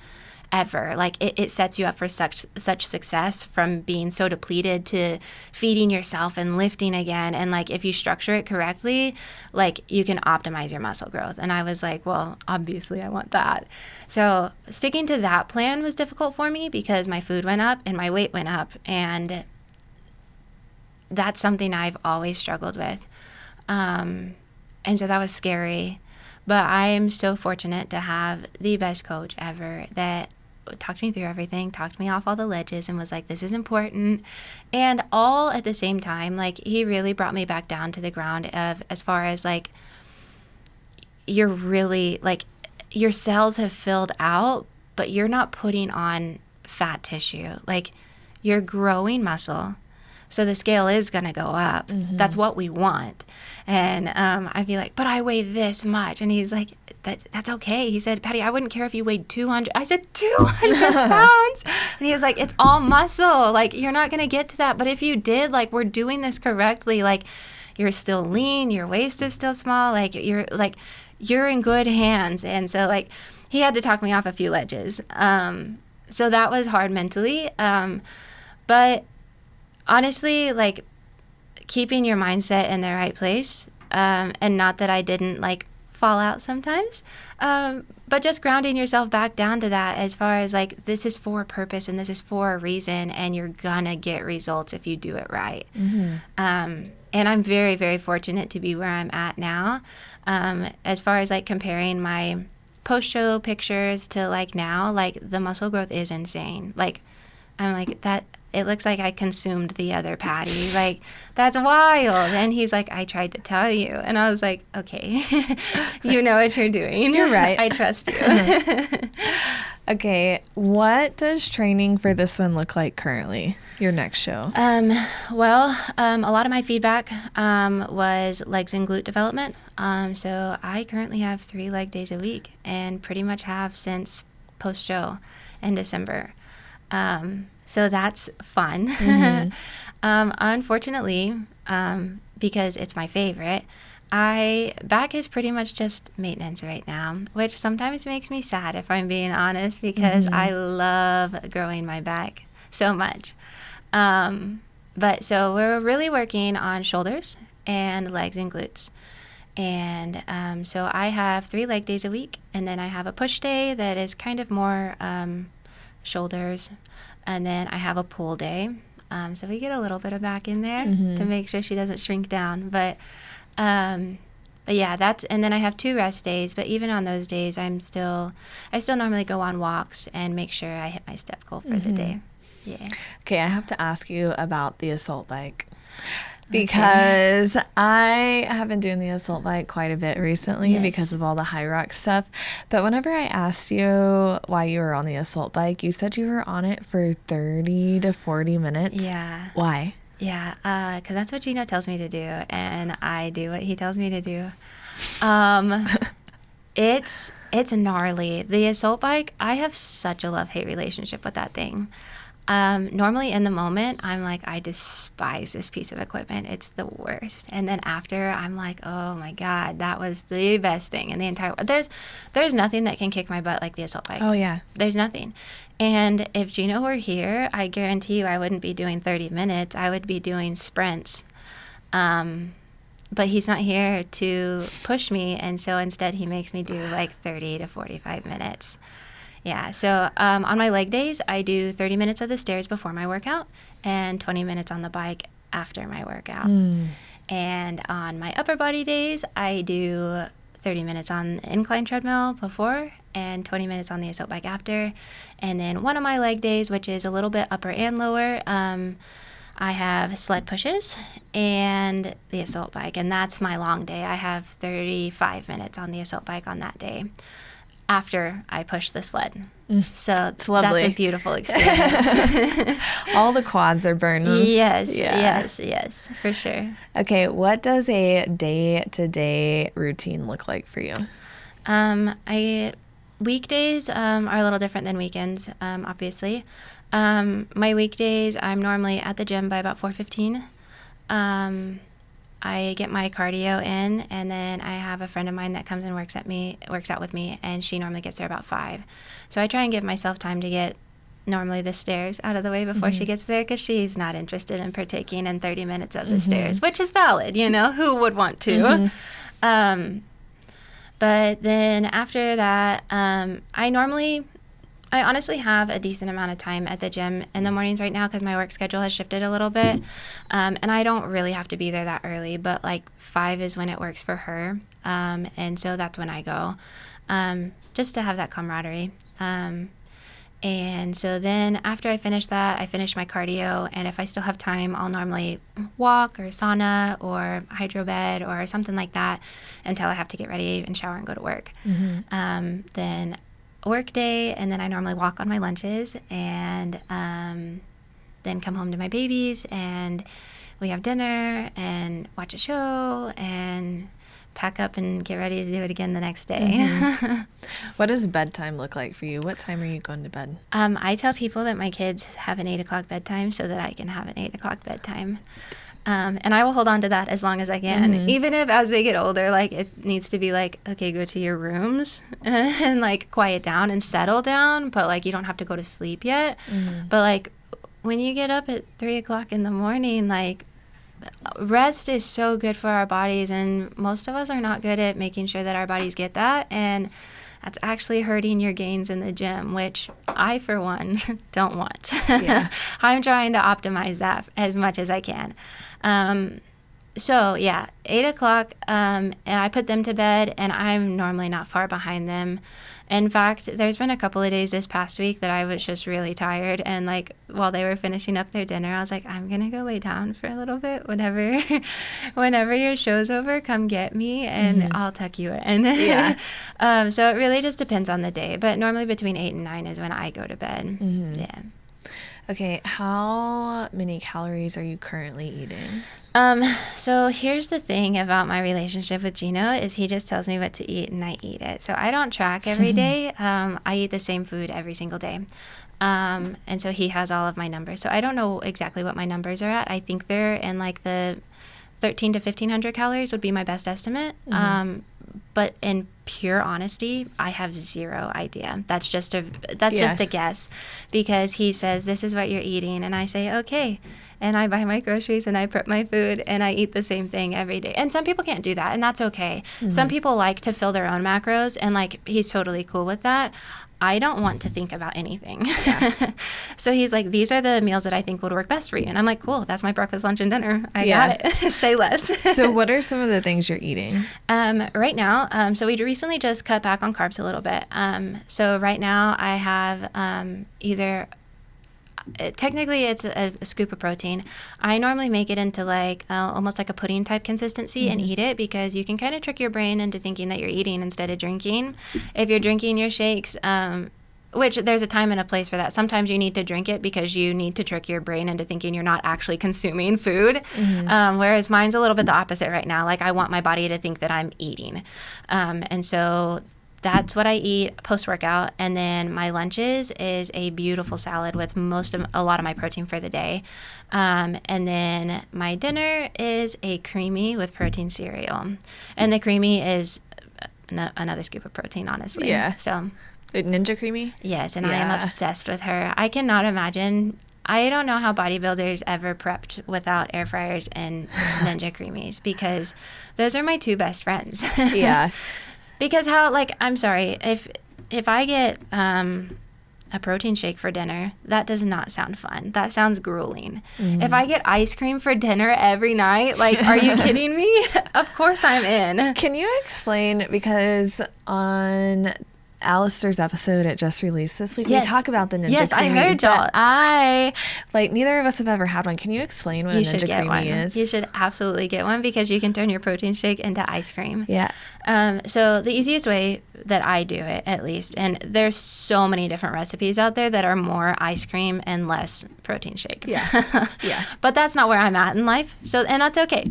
ever. Like it sets you up for such success from being so depleted to feeding yourself and lifting again. And like, if you structure it correctly, like you can optimize your muscle growth. And I was like, well, obviously I want that. So sticking to that plan was difficult for me because my food went up and my weight went up. And that's something I've always struggled with. And so that was scary, but I am so fortunate to have the best coach ever that talked me through everything, talked me off all the ledges and was like, this is important. And all at the same time, like he really brought me back down to the ground of as far as like, you're really like your cells have filled out, but you're not putting on fat tissue. Like you're growing muscle. So the scale is going to go up. That's what we want. And I'd be like, but I weigh this much. And he's like, that's okay. He said, Patty, I wouldn't care if you weighed 200. I said, 200 pounds? And he was like, it's all muscle. Like, you're not going to get to that. But if you did, like, we're doing this correctly. Like, you're still lean. Your waist is still small. Like, you're in good hands. And so, like, he had to talk me off a few ledges. So that was hard mentally. But honestly, like, keeping your mindset in the right place, and not that I didn't, like, fall out sometimes, but just grounding yourself back down to that as far as, like, this is for a purpose and this is for a reason, and you're gonna get results if you do it right. And I'm very, very fortunate to be where I'm at now. As far as, like, comparing my post-show pictures to, like, now, like, the muscle growth is insane. Like, I'm like, that... It looks like I consumed the other Patty. Like, that's wild. And he's like, I tried to tell you. And I was like, okay, you know what you're doing. You're right. I trust you. Okay, what does training for this one look like currently, your next show? Well, a lot of my feedback was legs and glute development. So I currently have 3 leg days a week and pretty much have since post-show in December. So that's fun. Unfortunately, because it's my favorite, back is pretty much just maintenance right now, which sometimes makes me sad if I'm being honest, because I love growing my back so much. But so we're really working on shoulders and legs and glutes. And so I have 3 leg days a week, and then I have a push day that is kind of more shoulders. And then I have a pull day. So we get a little bit of back in there to make sure she doesn't shrink down. But yeah, and then I have 2 rest days. But even on those days, I still normally go on walks and make sure I hit my step goal for the day. Yeah. Okay, I have to ask you about the assault bike. Because I have been doing the assault bike quite a bit recently because of all the high rock stuff. But whenever I asked you why you were on the assault bike, you said you were on it for 30 to 40 minutes. Yeah. Why? Yeah, because that's what Gino tells me to do, and I do what he tells me to do. It's gnarly. The assault bike, I have such a love-hate relationship with that thing. Normally in the moment, I'm like, I despise this piece of equipment. It's the worst. And then after, I'm like, oh my God, that was the best thing in the entire world. There's nothing that can kick my butt like the assault bike. Oh yeah. There's nothing. And if Gino were here, I guarantee you I wouldn't be doing 30 minutes. I would be doing sprints. But he's not here to push me, and so instead he makes me do like 30 to 45 minutes. Yeah, so on my leg days, I do 30 minutes of the stairs before my workout and 20 minutes on the bike after my workout. And on my upper body days, I do 30 minutes on the incline treadmill before and 20 minutes on the assault bike after. And then one of my leg days, which is a little bit upper and lower, I have sled pushes and the assault bike, and that's my long day. I have 35 minutes on the assault bike on that day after I push the sled. So it's lovely. That's a beautiful experience. All the quads are burning. Yes, for sure. Okay, what does a day-to-day routine look like for you? Weekdays are a little different than weekends, obviously. My weekdays, I'm normally at the gym by about 4:15. I get my cardio in, and then I have a friend of mine that comes and works out with me, and she normally gets there about 5. So I try and give myself time to get normally the stairs out of the way before she gets there, because she's not interested in partaking in 30 minutes of the stairs, which is valid, who would want to? But then after that, I honestly have a decent amount of time at the gym in the mornings right now because my work schedule has shifted a little bit. And I don't really have to be there that early, but like 5 is when it works for her. And so that's when I go, just to have that camaraderie. And so then after I finish that, I finish my cardio. And if I still have time, I'll normally walk or sauna or hydro bed or something like that until I have to get ready and shower and go to work. Then work day, and then I normally walk on my lunches, and then come home to my babies, and we have dinner and watch a show and pack up and get ready to do it again the next day. What does bedtime look like for you? What time are you going to bed? I tell people that my kids have an 8 o'clock bedtime so that I can have an 8 o'clock bedtime. And I will hold on to that as long as I can. Even if as they get older, like it needs to be like, okay, go to your rooms and like quiet down and settle down. But like, you don't have to go to sleep yet. But like when you get up at 3 o'clock in the morning, like rest is so good for our bodies. And most of us are not good at making sure that our bodies get that. And that's actually hurting your gains in the gym, which I, for one, don't want. I'm trying to optimize that as much as I can. So, yeah, 8 o'clock, and I put them to bed, and I'm normally not far behind them. In fact, there's been a couple of days this past week that I was just really tired, and, like, while they were finishing up their dinner, I was like, I'm going to go lay down for a little bit. Whenever your show's over, come get me, and I'll tuck you in. So it really just depends on the day, but normally between 8 and 9 is when I go to bed. Yeah. Okay, how many calories are you currently eating? So here's the thing about my relationship with Gino is he just tells me what to eat and I eat it. So I don't track every day. I eat the same food every single day. And so he has all of my numbers. So I don't know exactly what my numbers are at. I think they're in like the 13 to 1,500 calories would be my best estimate. But in pure honesty, I have zero idea. That's just a guess, because he says, this is what you're eating. And I say, okay. And I buy my groceries and I prep my food and I eat the same thing every day. And some people can't do that, and that's okay. Some people like to fill their own macros, and like he's totally cool with that. I don't want to think about anything. So he's like, these are the meals that I think would work best for you. And I'm like, cool, that's my breakfast, lunch, and dinner. I got it. Say less. So what are some of the things you're eating? Right now, so we recently just cut back on carbs a little bit. So right now I have either... technically it's a scoop of protein. I normally make it into like almost like a pudding type consistency and eat it, because you can kind of trick your brain into thinking that you're eating instead of drinking. If you're drinking your shakes, which there's a time and a place for that. Sometimes you need to drink it because you need to trick your brain into thinking you're not actually consuming food. Whereas mine's a little bit the opposite right now. Like I want my body to think that I'm eating. And so that's what I eat post-workout. And then my lunches is a beautiful salad with a lot of my protein for the day. And then my dinner is a creamy with protein cereal. And the creamy is another scoop of protein, honestly. Yeah. So Ninja Creamy? Yes, and I am obsessed with her. I cannot imagine I don't know how bodybuilders ever prepped without air fryers and Ninja Creamies, because those are my two best friends. Yeah. Because I'm sorry, if I get a protein shake for dinner, that does not sound fun. That sounds grueling. If I get ice cream for dinner every night, like, are you kidding me? Of course I'm in. Can you explain, because on Alistair's episode it just released this week, Yes. we talk about the Ninja Yes, I Creamy, heard y'all. but neither of us have ever had one. Can you explain what a You should Ninja get Creamy one. is? You should absolutely get one, because you can turn your protein shake into ice cream. Yeah. So the easiest way that I do it, at least, and there's so many different recipes out there that are more ice cream and less protein shake. Yeah. Yeah. But that's not where I'm at in life. And that's okay.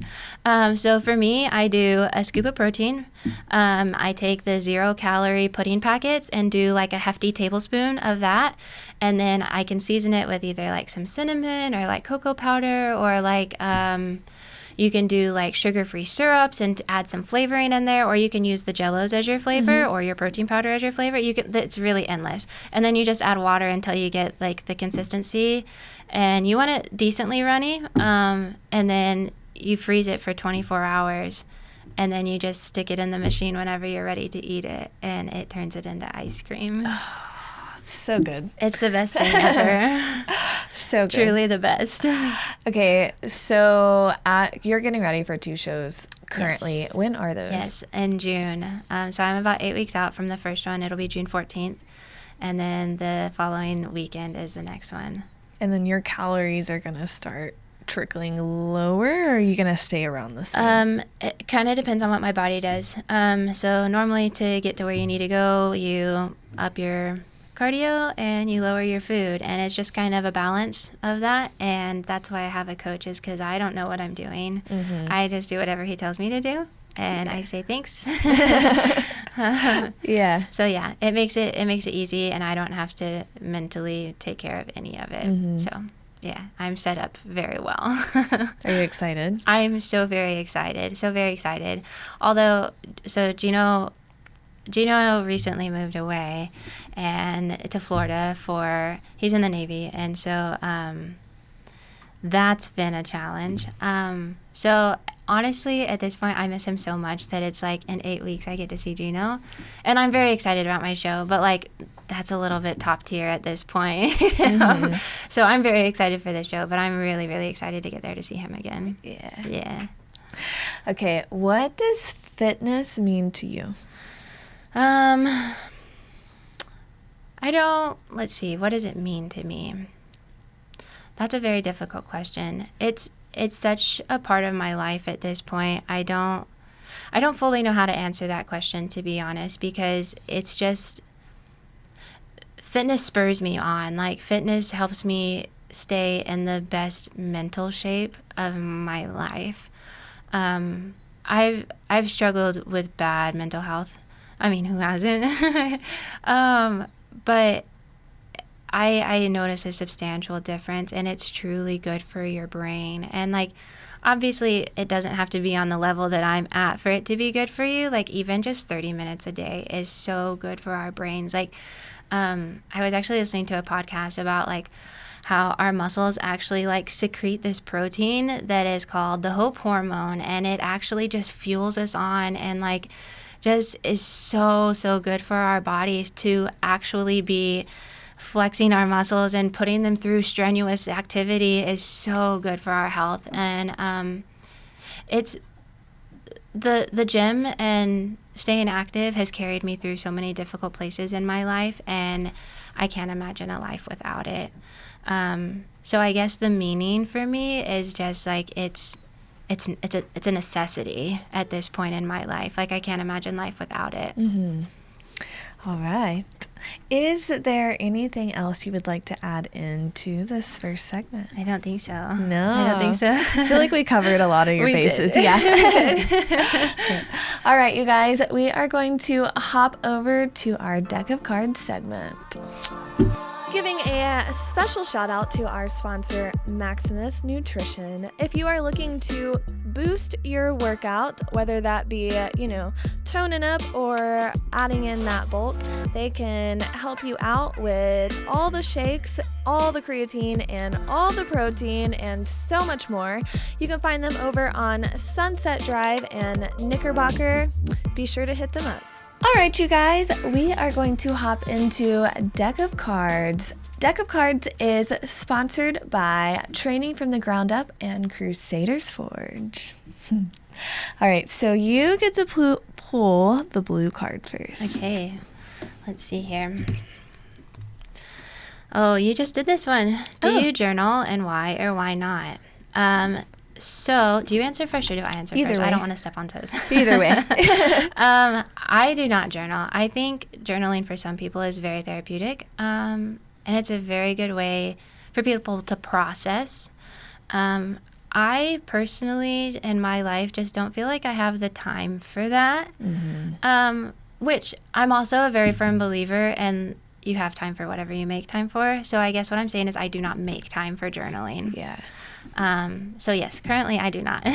So for me, I do a scoop of protein. I take the 0-calorie pudding packets and do like a hefty tablespoon of that. And then I can season it with either like some cinnamon or like cocoa powder, or like, you can do like sugar-free syrups and add some flavoring in there, or you can use the Jell-Os as your flavor, or your protein powder as your flavor. It's really endless. And then you just add water until you get like the consistency, and you want it decently runny. And then you freeze it for 24 hours, and then you just stick it in the machine whenever you're ready to eat it, and it turns it into ice cream. So good. It's the best thing ever. So good. Truly the best. Okay, so you're getting ready for 2 shows currently. Yes. When are those? Yes, in June. So I'm about 8 weeks out from the first one. It'll be June 14th. And then the following weekend is the next one. And then your calories are going to start trickling lower, or are you going to stay around the same? It kind of depends on what my body does. So normally to get to where you need to go, you up your cardio and you lower your food, and it's just kind of a balance of that. And that's why I have a coach, is because I don't know what I'm doing. I just do whatever he tells me to do, and I say thanks. Yeah. So yeah, it makes it easy, and I don't have to mentally take care of any of it. So yeah, I'm set up very well. Are you excited? I'm so very excited. Although, so Gino recently moved away and to Florida he's in the Navy, and so that's been a challenge. So honestly, at this point, I miss him so much that it's like in 8 weeks I get to see Gino, and I'm very excited about my show, but like that's a little bit top tier at this point. So I'm very excited for the show, but I'm really, really excited to get there to see him again. Yeah. Okay, what does fitness mean to you? Let's see, what does it mean to me? That's a very difficult question. It's such a part of my life at this point. I don't fully know how to answer that question, to be honest, because it's just, fitness spurs me on. Like, fitness helps me stay in the best mental shape of my life. I've struggled with bad mental health. I mean, who hasn't? But I notice a substantial difference, and it's truly good for your brain. And like, obviously it doesn't have to be on the level that I'm at for it to be good for you. Like, even just 30 minutes a day is so good for our brains. Like, I was actually listening to a podcast about like how our muscles actually like secrete this protein that is called the hope hormone, and it actually just fuels us on, and like just is so good for our bodies to actually be flexing our muscles and putting them through strenuous activity is so good for our health. And it's the gym and staying active has carried me through so many difficult places in my life, and I can't imagine a life without it. So I guess the meaning for me is just like it's a necessity at this point in my life. Like, I can't imagine life without it. All right. Is there anything else you would like to add into this first segment? I don't think so. No. I don't think so. I feel like we covered a lot of your bases. Did. Yeah. All right, you guys, we are going to hop over to our deck of cards segment. Giving a special shout out to our sponsor, Maximus Nutrition. If you are looking to boost your workout, whether that be, toning up or adding in that bulk, they can help you out with all the shakes, all the creatine, and all the protein, and so much more. You can find them over on Sunset Drive and Knickerbocker. Be sure to hit them up. All right, you guys, we are going to hop into Deck of Cards. Deck of Cards is sponsored by Training from the Ground Up and Crusaders Forge. All right, so you get to pull the blue card first. Okay, let's see here. Oh, you just did this one. Do you journal, and why or why not? So, do you answer first or do I answer Either first? way. I don't want to step on toes. Either way. I do not journal. I think journaling for some people is very therapeutic, and it's a very good way for people to process. I personally, in my life, just don't feel like I have the time for that, which I'm also a very firm believer in. You have time for whatever you make time for. So I guess what I'm saying is I do not make time for journaling. Yeah. So yes, currently I do not.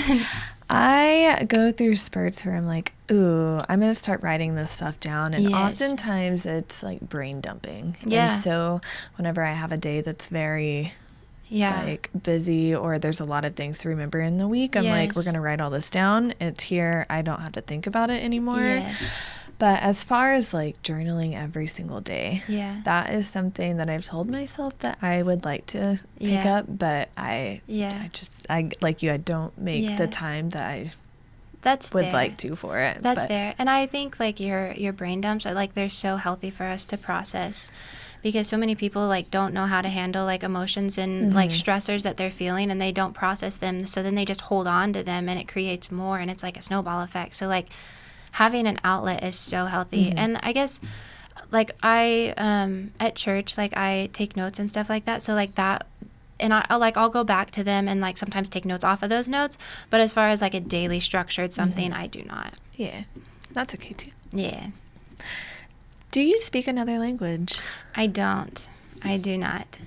I go through spurts where I'm like, ooh, I'm going to start writing this stuff down. And Yes. oftentimes it's like brain dumping. Yeah. And so whenever I have a day that's very Yeah. like busy or there's a lot of things to remember in the week, I'm like, Yes. we're going to write all this down. It's here. I don't have to think about it anymore. Yes. But as far as like journaling every single day, Yeah. that is something that I've told myself that I would like to pick Yeah. up, but I like you, I don't make Yeah. the time that I That's would fair. like to for it. That's but fair. And I think like your brain dumps are like they're so healthy for us to process because so many people like don't know how to handle like emotions and like stressors that they're feeling and they don't process them. So then they just hold on to them and it creates more and it's like a snowball effect. So like having an outlet is so healthy. And I guess like I at church like I take notes and stuff like that. So like that and I'll go back to them and like sometimes take notes off of those notes. But as far as like a daily structured something, I do not. yeah, that's okay too. Yeah. Do you speak another language? I don't. I do not.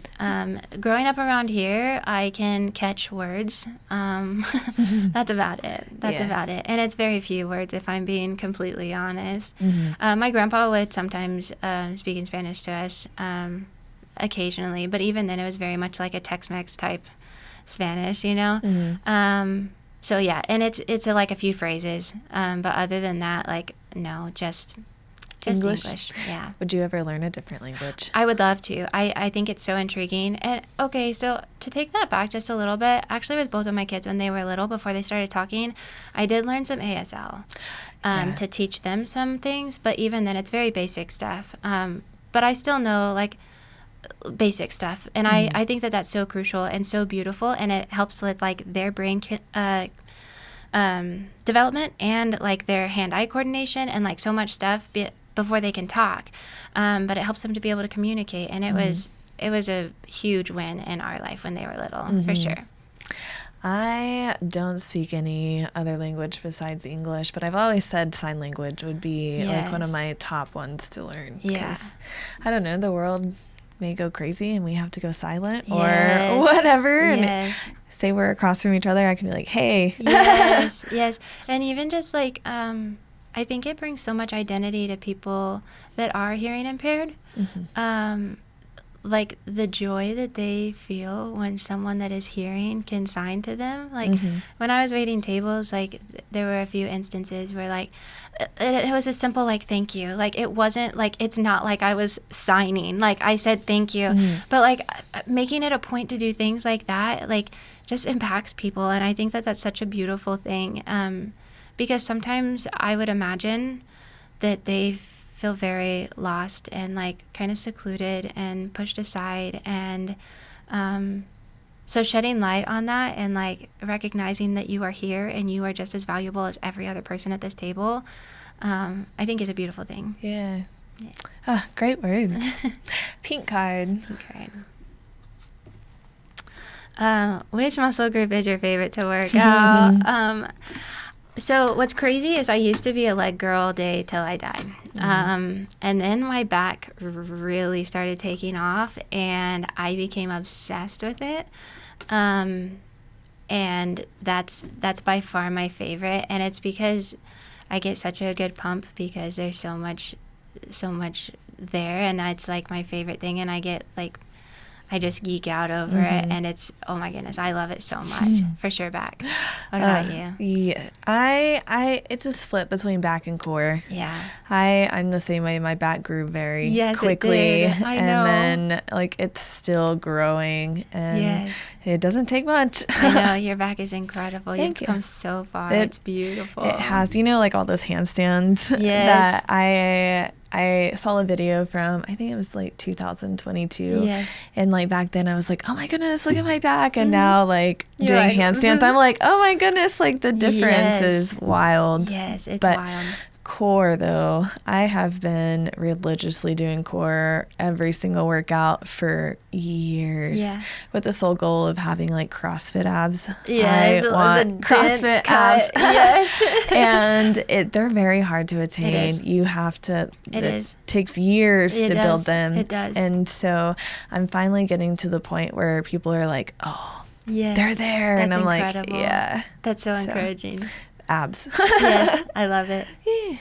Growing up around here, I can catch words. That's about it. That's Yeah. about it. And it's very few words, if I'm being completely honest. My grandpa would sometimes speak in Spanish to us occasionally, but even then it was very much like a Tex-Mex type Spanish, you know? So yeah, and it's like a few phrases. But other than that, like, no, just English. Yeah. Would you ever learn a different language? I would love to. I think it's so intriguing. And okay, so to take that back just a little bit, actually with both of my kids when they were little, before they started talking, I did learn some ASL to teach them some things. But even then, it's very basic stuff. But I still know like basic stuff. And I think that that's so crucial and so beautiful. And it helps with like their brain development and like their hand-eye coordination and like so much stuff before they can talk, but it helps them to be able to communicate, and it was a huge win in our life when they were little, for sure. I don't speak any other language besides English, but I've always said sign language would be like one of my top ones to learn. Yeah. I don't know, the world may go crazy and we have to go silent or Yes. whatever. Yes. And say we're across from each other, I can be like, hey. Yes, yes. And even just like, I think it brings so much identity to people that are hearing impaired. Like the joy that they feel when someone that is hearing can sign to them. Like when I was waiting tables, like there were a few instances where like it was a simple like thank you. Like it wasn't like, it's not like I was signing. Like I said thank you. But like making it a point to do things like that, like just impacts people. And I think that that's such a beautiful thing. Because sometimes I would imagine that they feel very lost and like kind of secluded and pushed aside. And so shedding light on that and like recognizing that you are here and you are just as valuable as every other person at this table, I think is a beautiful thing. Yeah. Oh, great words. Pink card. Okay. Which muscle group is your favorite to work out? So what's crazy is I used to be a leg girl all day till I died. And then my back really started taking off, and I became obsessed with it. And that's by far my favorite, and it's because I get such a good pump because there's so much there, and it's like my favorite thing, and I get like, I just geek out over it, and it's, oh my goodness, I love it so much. For sure, back. What about you? Yeah, it's a split between back and core. Yeah. I'm the same way. My back grew very quickly, it did. I know. and then like it's still growing, and it doesn't take much. I know, your back is incredible. You've you. come so far. It's beautiful. It has, like all those handstands that I saw a video from, I think it was like 2022. Yes. And like back then I was like, oh my goodness, look at my back. And now like doing handstands, I'm like, oh my goodness, like the difference is wild. Yes, it's but wild. Core though, I have been religiously doing core every single workout for years with the sole goal of having like CrossFit abs. Yes, I want CrossFit abs. Yes. And they're very hard to attain. It is. You have to, it takes years to build them. It does. And so I'm finally getting to the point where people are like, oh, they're there. That's and I'm incredible. like, yeah. That's so encouraging. Abs. Yes, I love it. Yeah.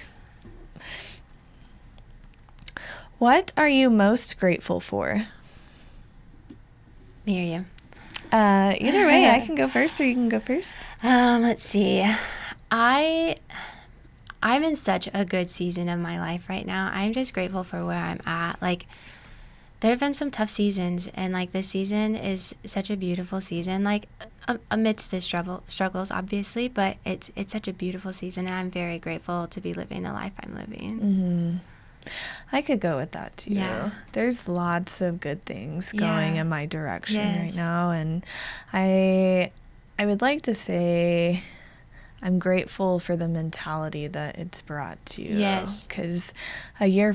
What are you most grateful for? Me or you? Either way, I can go first or you can go first. Let's see. I'm in such a good season of my life right now. I'm just grateful for where I'm at. Like, there have been some tough seasons, and like this season is such a beautiful season. Like amidst the struggles, obviously, but it's such a beautiful season, and I'm very grateful to be living the life I'm living. Mm-hmm. I could go with that too. Yeah. There's lots of good things going in my direction right now, and I would like to say I'm grateful for the mentality that it's brought to. Yes. Because a year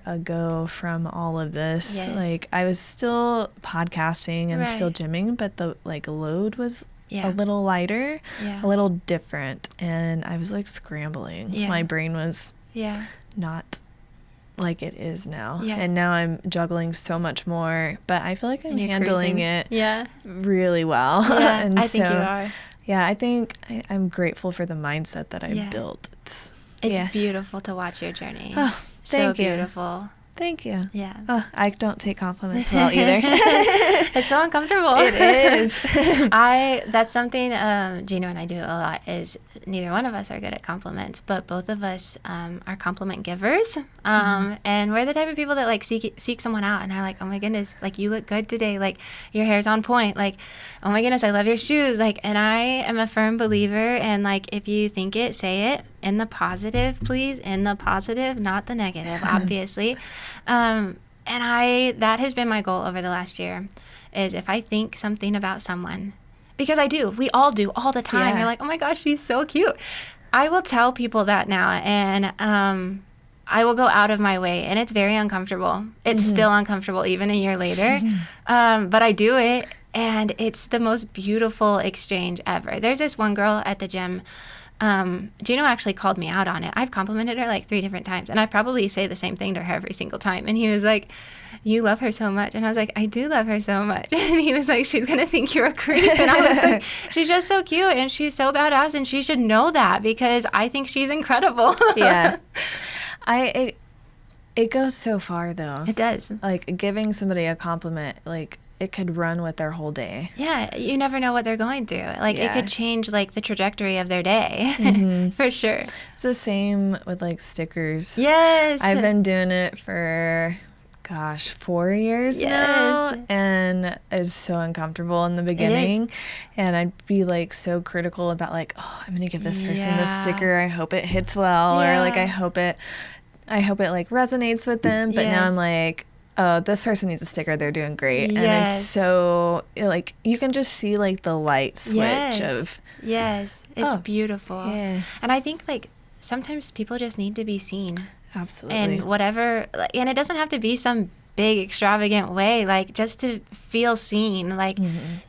ago from all of this, like I was still podcasting and still gymming, but the like load was a little lighter, a little different, and I was like scrambling. My brain was not like it is now. And now I'm juggling so much more, but I feel like I'm handling it really well. And I think you are. Yeah, I think I'm grateful for the mindset that I built. It's beautiful to watch your journey. Oh, thank you. So beautiful. Thank you. Yeah. Oh, I don't take compliments well either. It's so uncomfortable. It is. That's something Gino and I do a lot, is neither one of us are good at compliments, but both of us are compliment givers. And we're the type of people that like seek someone out and are like, oh my goodness, like you look good today. Like your hair's on point. Like, oh my goodness, I love your shoes. Like, and I am a firm believer. And like, if you think it, say it. In the positive, please. In the positive, not the negative, obviously. And that has been my goal over the last year, is if I think something about someone, because I do, we all do all the time. You're like, oh my gosh, she's so cute. I will tell people that now, and I will go out of my way, and it's very uncomfortable. It's still uncomfortable even a year later, but I do it, and it's the most beautiful exchange ever. There's this one girl at the gym. Gino actually called me out on it. I've complimented her like 3 different times, and I probably say the same thing to her every single time. And he was like, you love her so much. And I was like, I do love her so much. And he was like, she's going to think you're a creep. And I was like, she's just so cute, and she's so badass, and she should know that, because I think she's incredible. Yeah. It goes so far though. It does. Like giving somebody a compliment, like it could run with their whole day. Yeah, you never know what they're going through. Like it could change like the trajectory of their day. For sure. It's the same with like stickers. Yes. I've been doing it for 4 years now, and it's so uncomfortable in the beginning, and I'd be like so critical about like, oh, I'm gonna give this person this sticker, I hope it hits well, or like I hope it like resonates with them, but now I'm like, oh, this person needs a sticker, they're doing great. And it's so, like, you can just see, like, the light switch of... Yes, it's beautiful. Yeah. And I think, like, sometimes people just need to be seen. Absolutely. And whatever, and it doesn't have to be some big, extravagant way. Like, just to feel seen, like,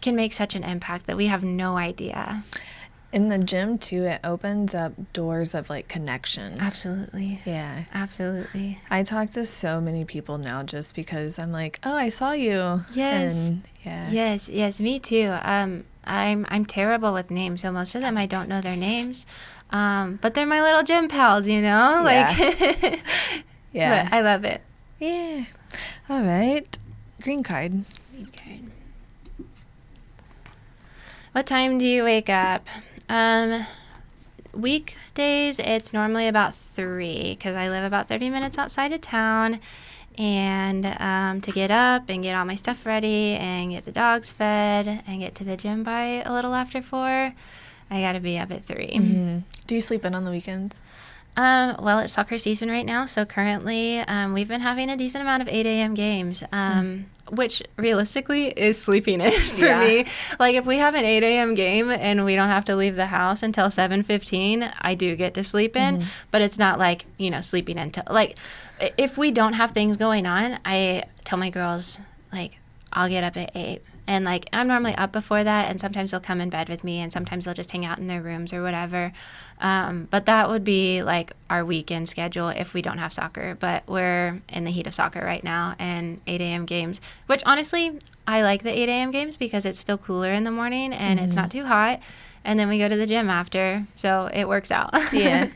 can make such an impact that we have no idea. In the gym too, it opens up doors of like connection. Absolutely. Yeah. Absolutely. I talk to so many people now just because I'm like, oh, I saw you. Yes. And yeah. Yes, me too. I'm terrible with names, so most of them I don't know their names. But they're my little gym pals, you know? Yeah. Like Yeah. But I love it. Yeah. All right. Green card. Okay. What time do you wake up? Weekdays, it's normally about 3 because I live about 30 minutes outside of town. And to get up and get all my stuff ready and get the dogs fed and get to the gym by a little after 4, I got to be up at 3. Mm-hmm. Do you sleep in on the weekends? Well, it's soccer season right now, so currently we've been having a decent amount of 8 a.m. games, which realistically is sleeping in for me. Like, if we have an 8 a.m. game and we don't have to leave the house until 7:15, I do get to sleep in, but it's not like, sleeping until, like, if we don't have things going on, I tell my girls, like, I'll get up at 8. And, like, I'm normally up before that, and sometimes they'll come in bed with me, and sometimes they'll just hang out in their rooms or whatever. But that would be, like, our weekend schedule if we don't have soccer. But we're in the heat of soccer right now, and 8 a.m. games, which, honestly, I like the 8 a.m. games because it's still cooler in the morning, and it's not too hot. And then we go to the gym after, so it works out. Yeah.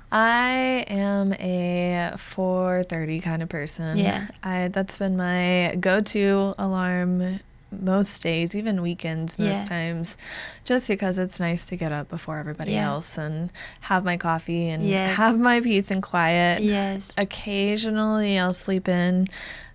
I am a 4:30 kind of person. Yeah. That's been my go-to alarm most days, even weekends most times, just because it's nice to get up before everybody else and have my coffee and have my peace and quiet. Yes. Occasionally I'll sleep in,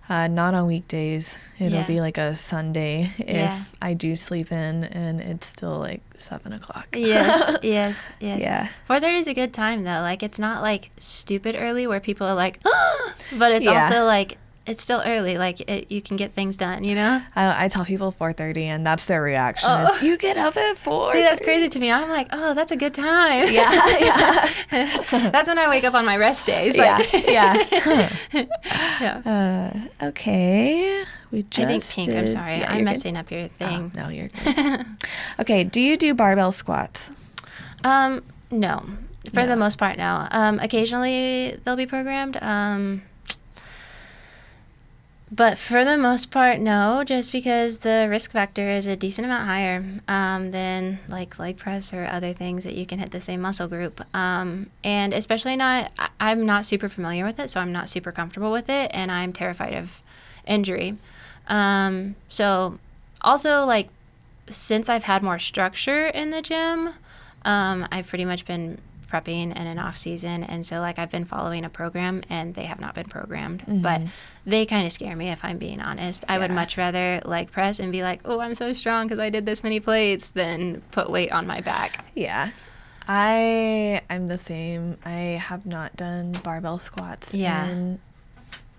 not on weekdays. It'll be like a Sunday if I do sleep in and it's still like 7 o'clock. Yes. Yeah. 4:30 is a good time though. Like, it's not like stupid early where people are like, but it's also like, it's still early. Like, you can get things done, you know? I tell people 4:30 and that's their reaction is, you get up at 4. See, that's crazy to me. I'm like, oh, that's a good time. Yeah. That's when I wake up on my rest days. Okay. I think pink. I'm sorry. Yeah, I'm messing up your thing. Oh, no, you're good. Okay. Do you do barbell squats? No. For the most part, no. Occasionally they'll be programmed. But for the most part, no, just because the risk factor is a decent amount higher than like leg press or other things that you can hit the same muscle group. And especially I'm not super familiar with it, so I'm not super comfortable with it, and I'm terrified of injury. So also, like, since I've had more structure in the gym, I've pretty much been prepping in an off season, and so like I've been following a program and they have not been programmed, but they kind of scare me if I'm being honest. I would much rather leg press and be like, oh, I'm so strong because I did this many plates, than put weight on my back. Yeah. I'm the same. I have not done barbell squats and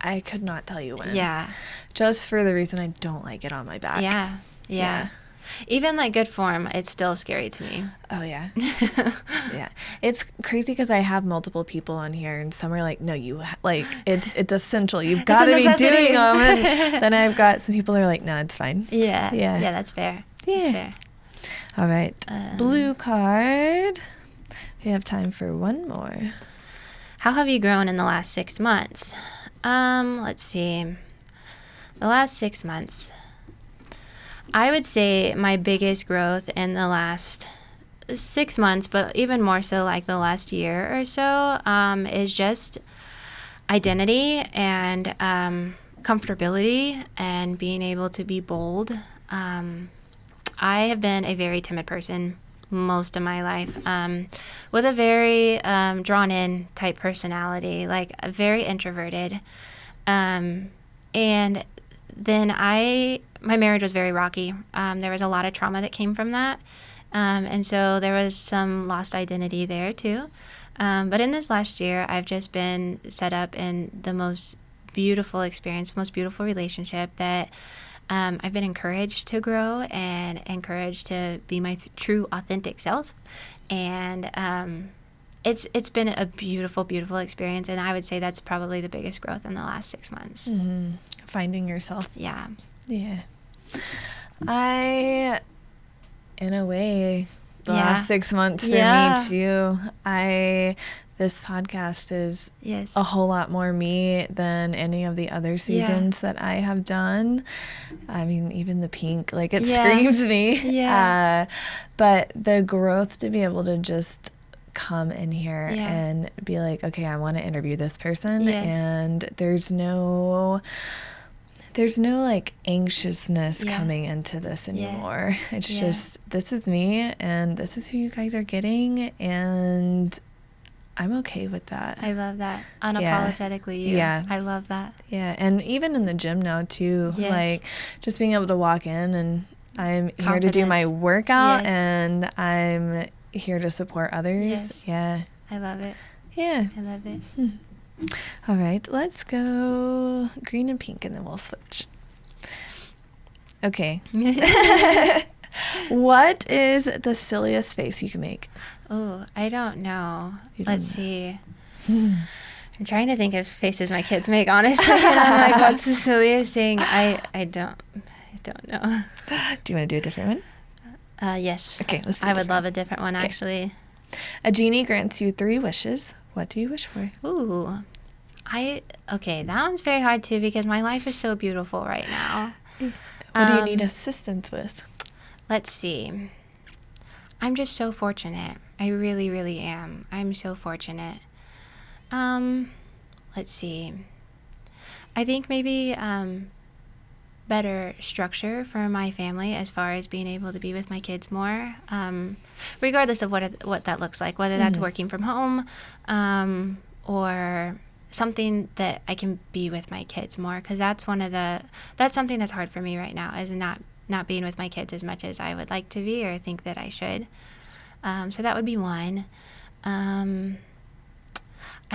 I could not tell you when. Yeah. Just for the reason I don't like it on my back. Yeah. Even like good form, it's still scary to me. Oh, yeah. Yeah. It's crazy because I have multiple people on here and some are like, no, it's essential. You've got to be doing them. And then I've got some people that are like, no, it's fine. Yeah, that's fair. Yeah. That's fair. All right. Blue card. We have time for one more. How have you grown in the last 6 months? Let's see. The last 6 months. I would say my biggest growth in the last 6 months, but even more so like the last year or so, is just identity and comfortability and being able to be bold. I have been a very timid person most of my life, with a very drawn-in type personality, like very introverted. And then my marriage was very rocky. There was a lot of trauma that came from that. And so there was some lost identity there too. But in this last year, I've just been set up in the most beautiful experience, most beautiful relationship that I've been encouraged to grow and encouraged to be my true, authentic self. And it's been a beautiful, beautiful experience. And I would say that's probably the biggest growth in the last 6 months. Mm-hmm. Finding yourself. Yeah. I, in a way, the last 6 months for me too. This podcast is a whole lot more me than any of the other seasons that I have done. I mean, even the pink, like it screams me. Yeah. But the growth to be able to just come in here and be like, okay, I want to interview this person. And there's no like anxiousness coming into this anymore. It's just, this is me and this is who you guys are getting, and I'm okay with that. I love that. Unapologetically you. Yeah. I love that. Yeah. And even in the gym now too, like just being able to walk in and I'm here to do my workout and I'm here to support others. Yes. Yeah. I love it. Yeah. I love it. All right. Let's go green and pink and then we'll switch. Okay. What is the silliest face you can make? Oh, I don't know. Let's see. I'm trying to think of faces my kids make, honestly. And I'm like, what's the silliest thing? I don't know. Do you want to do a different one? Yes. Okay, let's do I would love a different one, actually. A genie grants you 3 wishes. What do you wish for? Ooh. Okay, that one's very hard, too, because my life is so beautiful right now. What do you need assistance with? Let's see. I'm just so fortunate. I really, really am. I'm so fortunate. Let's see. I think maybe better structure for my family as far as being able to be with my kids more, regardless of what that looks like, whether that's working from home or something that I can be with my kids more, because that's something that's hard for me right now, is not being with my kids as much as I would like to be or think that I should. So that would be one. I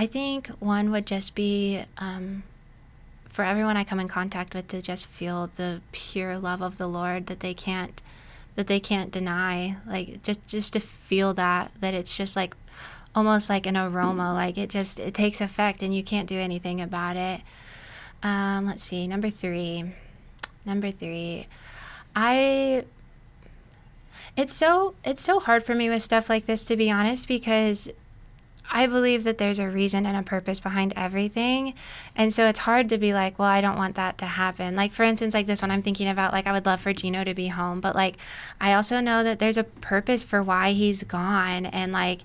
think one would just be for everyone I come in contact with to just feel the pure love of the Lord that they can't deny. Like just to feel that it's just like almost like an aroma. Like it takes effect and you can't do anything about it. Let's see, number three. It's so hard for me with stuff like this, to be honest, because I believe that there's a reason and a purpose behind everything. And so it's hard to be like, well, I don't want that to happen. Like, for instance, like this one, I'm thinking about, like, I would love for Gino to be home. But, like, I also know that there's a purpose for why he's gone. And, like,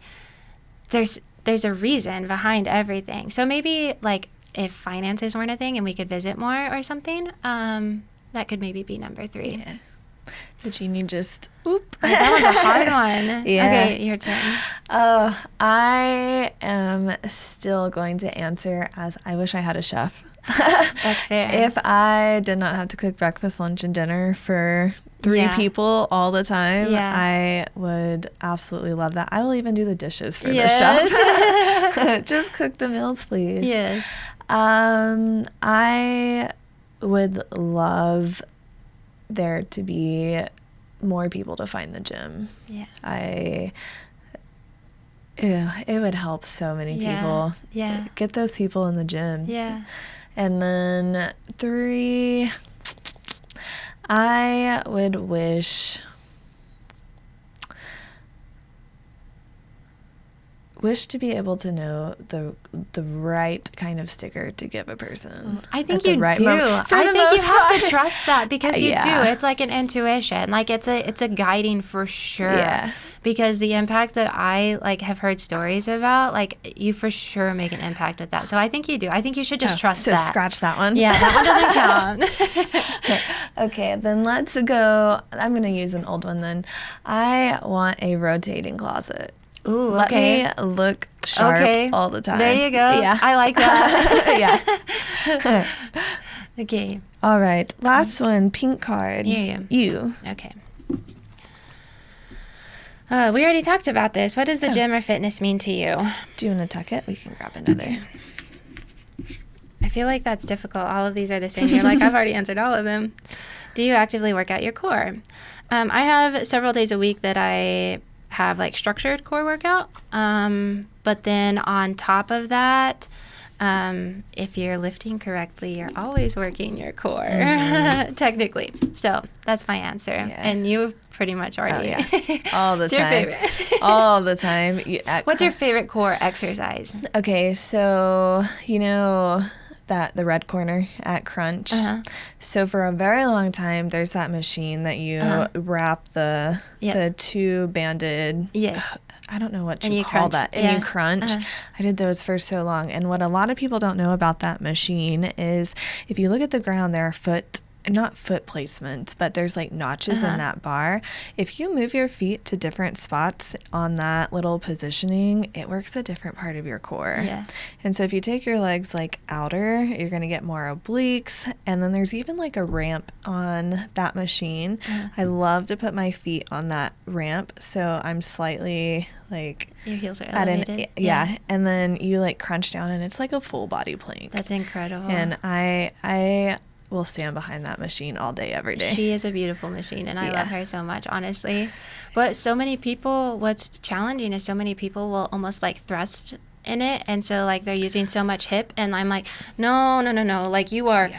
there's a reason behind everything. So maybe, like, if finances weren't a thing and we could visit more or something, that could maybe be number 3. Yeah. The genie just, oop. That was a hard one. Yeah. Okay, your turn. Oh, I am still going to answer as I wish I had a chef. That's fair. If I did not have to cook breakfast, lunch, and dinner for 3 people all the time, I would absolutely love that. I will even do the dishes for the chef. Just cook the meals, please. Yes. I would love there to be more people to find the gym. Yeah. It would help so many people. Yeah. Get those people in the gym. Yeah. And then 3, I would wish to be able to know the right kind of sticker to give a person. I think you do. I think you have to trust that, because you do. It's like an intuition. Like it's a guiding for sure. Yeah. Because the impact that I have heard stories about, like you for sure make an impact with that. So I think you do. I think you should just trust that. So scratch that one. Yeah, that one doesn't count. Okay, then let's go. I'm going to use an old one then. I want a rotating closet. Ooh, okay. Let me look sharp all the time. There you go. Yeah. I like that. Yeah. Okay. All right. Last one, pink card. You. Okay. We already talked about this. What does the gym or fitness mean to you? Do you want to tuck it? We can grab another. Okay. I feel like that's difficult. All of these are the same. You're like, I've already answered all of them. Do you actively work out your core? I have several days a week that I have structured core workout. But then on top of that, If you're lifting correctly, you're always working your core, technically. So that's my answer. Yeah. And you pretty much already. Oh, yeah. All the time. Your favorite? All the time. What's your favorite core exercise? Okay, so the red corner at Crunch. So for a very long time, there's that machine that you wrap the two banded. Yes. I don't know what you call that. And you crunch. I did those for so long. And what a lot of people don't know about that machine is if you look at the ground, there are not foot placements, but there's like notches in that bar. If you move your feet to different spots on that little positioning, it works a different part of your core. Yeah. And so if you take your legs like outer, you're going to get more obliques. And then there's even like a ramp on that machine. I love to put my feet on that ramp. So I'm slightly like your heels are elevated. Yeah. And then you like crunch down and it's like a full body plank. That's incredible. And I will stand behind that machine all day, every day. She is a beautiful machine, and I love her so much, honestly. But so many people, what's challenging is so many people will almost like thrust in it, and so like they're using so much hip, and I'm like, no, like you are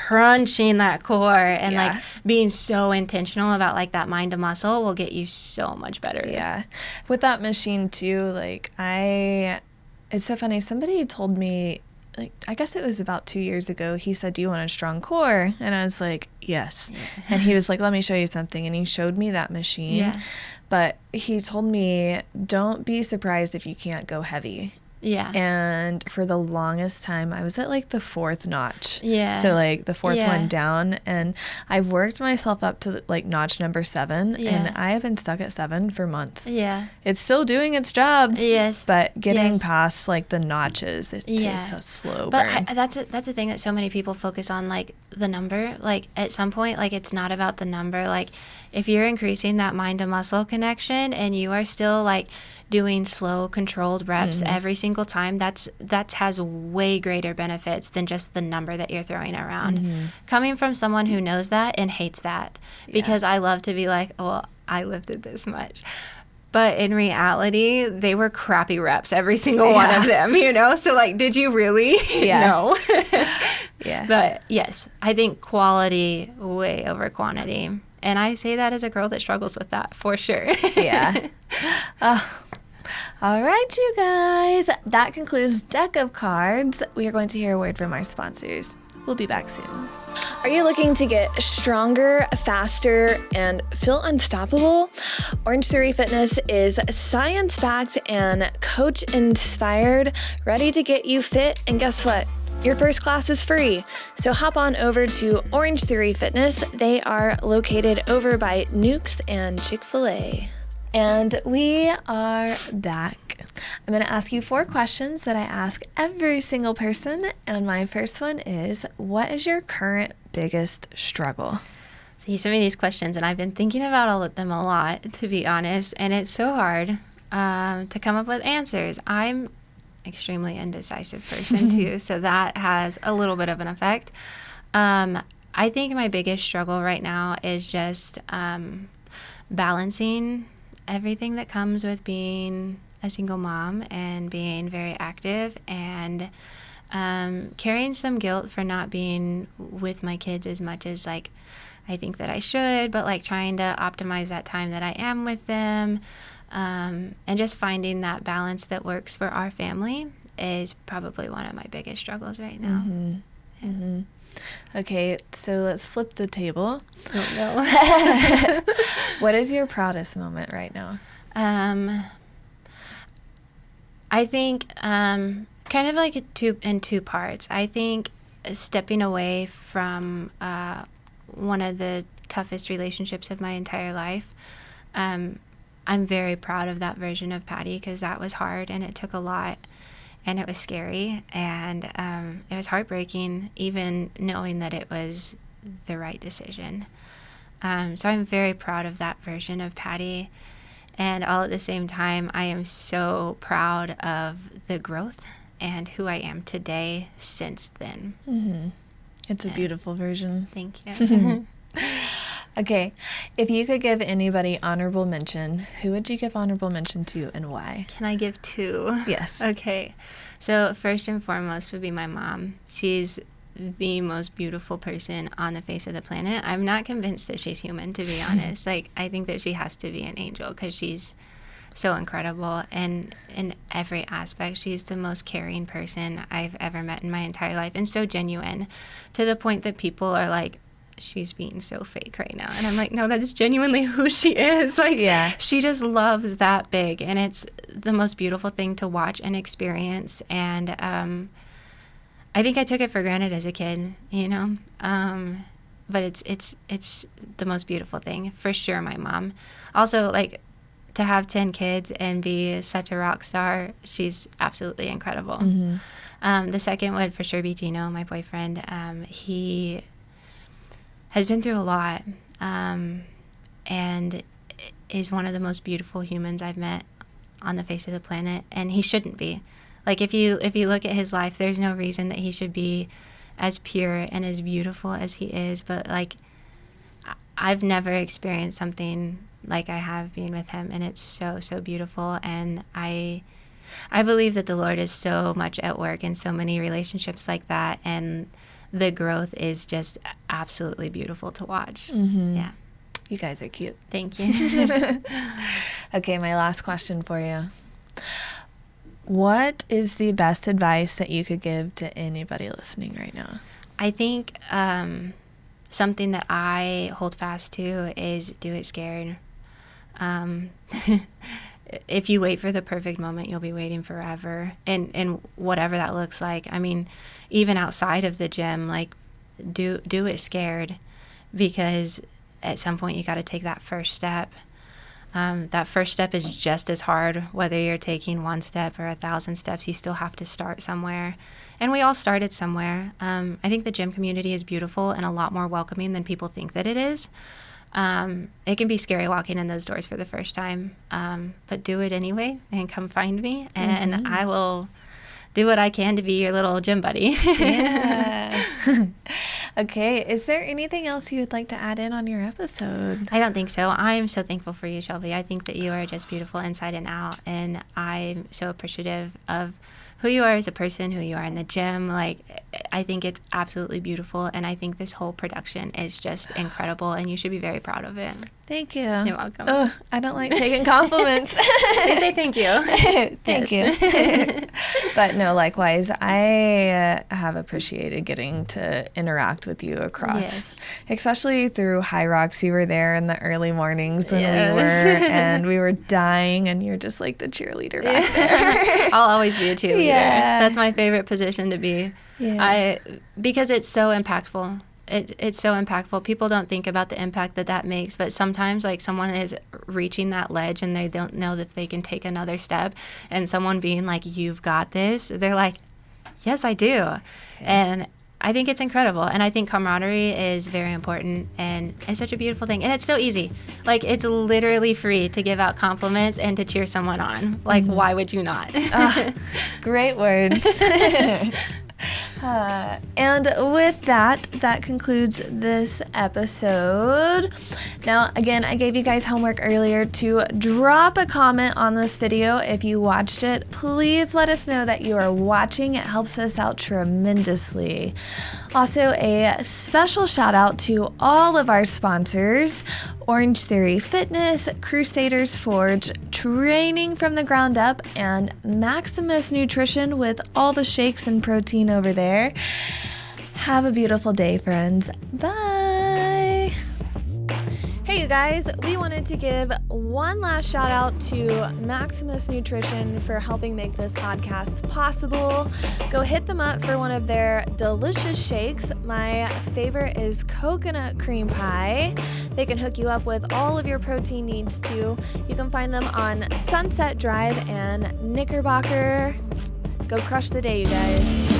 crunching that core, and like being so intentional about like that mind to muscle will get you so much better. Yeah. With that machine too, like it's so funny. Somebody told me, like, I guess it was about 2 years ago, he said, "Do you want a strong core?" And I was like, yes. And he was like, "Let me show you something." And he showed me that machine. Yeah. But he told me, don't be surprised if you can't go heavy. Yeah. And for the longest time, I was at like the fourth notch. Yeah. So like the fourth one down. And I've worked myself up to like notch number 7. Yeah. And I have been stuck at 7 for months. Yeah. It's still doing its job. Yes. But getting past like the notches, it takes a slow burn. But that's the thing that so many people focus on, like the number. Like at some point, like it's not about the number. Like if you're increasing that mind to muscle connection and you are still like doing slow, controlled reps every single time, that has way greater benefits than just the number that you're throwing around. Coming from someone who knows that and hates that, because I love to be like, well, I lifted this much. But in reality, they were crappy reps, every single one of them, So, like, did you really? No. But, yes, I think quality way over quantity. And I say that as a girl that struggles with that, for sure. All right, you guys. That concludes Deck of Cards. We are going to hear a word from our sponsors. We'll be back soon. Are you looking to get stronger, faster, and feel unstoppable? Orange Theory Fitness is science-backed and coach-inspired, ready to get you fit. And guess what? Your first class is free. So hop on over to Orange Theory Fitness. They are located over by Nukes and Chick-fil-A. And we are back. I'm going to ask you 4 questions that I ask every single person. And my first one is, what is your current biggest struggle? So you sent me these questions, and I've been thinking about all of them a lot, to be honest. And it's so hard to come up with answers. I'm extremely indecisive person too, so that has a little bit of an effect. I think my biggest struggle right now is just balancing everything that comes with being a single mom and being very active, and carrying some guilt for not being with my kids as much as like I think that I should, but like trying to optimize that time that I am with them, and just finding that balance that works for our family is probably one of my biggest struggles right now. Okay, so let's flip the table. Oh, no. What is your proudest moment right now? I think kind of like in two parts. I think stepping away from one of the toughest relationships of my entire life. I'm very proud of that version of Patty, because that was hard and it took a lot. And it was scary, and it was heartbreaking, even knowing that it was the right decision. So I'm very proud of that version of Patty. And all at the same time, I am so proud of the growth and who I am today since then. It's a beautiful version. Thank you. Okay, if you could give anybody honorable mention, who would you give honorable mention to and why? Can I give 2? Yes. Okay. So first and foremost would be my mom. She's the most beautiful person on the face of the planet. I'm not convinced that she's human, to be honest. Like, I think that she has to be an angel because she's so incredible. And in every aspect, she's the most caring person I've ever met in my entire life, and so genuine, to the point that people are like, she's being so fake right now. And I'm like, no, that is genuinely who she is. Like, she just loves that big. And it's the most beautiful thing to watch and experience. And I think I took it for granted as a kid, you know? But it's the most beautiful thing. For sure, my mom. Also, like, to have 10 kids and be such a rock star, she's absolutely incredible. Mm-hmm. The second would for sure be Gino, my boyfriend. He has been through a lot, and is one of the most beautiful humans I've met on the face of the planet, and he shouldn't be. Like, if you look at his life, there's no reason that he should be as pure and as beautiful as he is, but, like, I've never experienced something like I have being with him, and it's so, so beautiful, and I believe that the Lord is so much at work in so many relationships like that, and the growth is just absolutely beautiful to watch. Mm-hmm. Yeah. You guys are cute. Thank you. Okay, my last question for you. What is the best advice that you could give to anybody listening right now? I think something that I hold fast to is do it scared. If you wait for the perfect moment, you'll be waiting forever, and whatever that looks like. I mean, even outside of the gym, like, do it scared, because at some point you got to take that first step. That first step is just as hard, whether you're taking 1 step or 1,000 steps. You still have to start somewhere, and we all started somewhere. I think the gym community is beautiful and a lot more welcoming than people think that it is. It can be scary walking in those doors for the first time, but do it anyway and come find me, and mm-hmm. I will do what I can to be your little gym buddy. Yeah. Okay, is there anything else you would like to add in on your episode? I don't think so. I'm so thankful for you, Shelbi. I think that you are just beautiful inside and out, and I'm so appreciative of who you are as a person, who you are in the gym. Like, I think it's absolutely beautiful, and I think this whole production is just incredible, and you should be very proud of it. Thank you. You're welcome. Oh, I don't like taking compliments. They say thank you. Thank you. But no, likewise, I have appreciated getting to interact with you across, especially through High Rocks. You were there in the early mornings when and we were dying, and you're just like the cheerleader back there. I'll always be a cheerleader. Yeah. That's my favorite position to be. Yeah. Because it's so impactful. It's so impactful. People don't think about the impact that makes, but sometimes, like, someone is reaching that ledge and they don't know if they can take another step, and someone being like, you've got this, they're like, yes, I do. Yeah. And I think it's incredible, and I think camaraderie is very important, and it's such a beautiful thing, and it's so easy. Like, it's literally free to give out compliments and to cheer someone on. Like, mm-hmm. Why would you not? Great words. And with that concludes this episode. Now, again, I gave you guys homework earlier to drop a comment on this video if you watched it. Please let us know that you are watching. It helps us out tremendously. Also, a special shout out to all of our sponsors: Orange Theory Fitness, Crusaders Forge, Training from the Ground Up, and Maximus Nutrition with all the shakes and protein over there. Have a beautiful day, friends. Bye. Hey, you guys, we wanted to give one last shout out to Maximus Nutrition for helping make this podcast possible. Go hit them up for one of their delicious shakes. My favorite is coconut cream pie. They can hook you up with all of your protein needs too. You can find them on Sunset Drive and Knickerbocker. Go crush the day, you guys.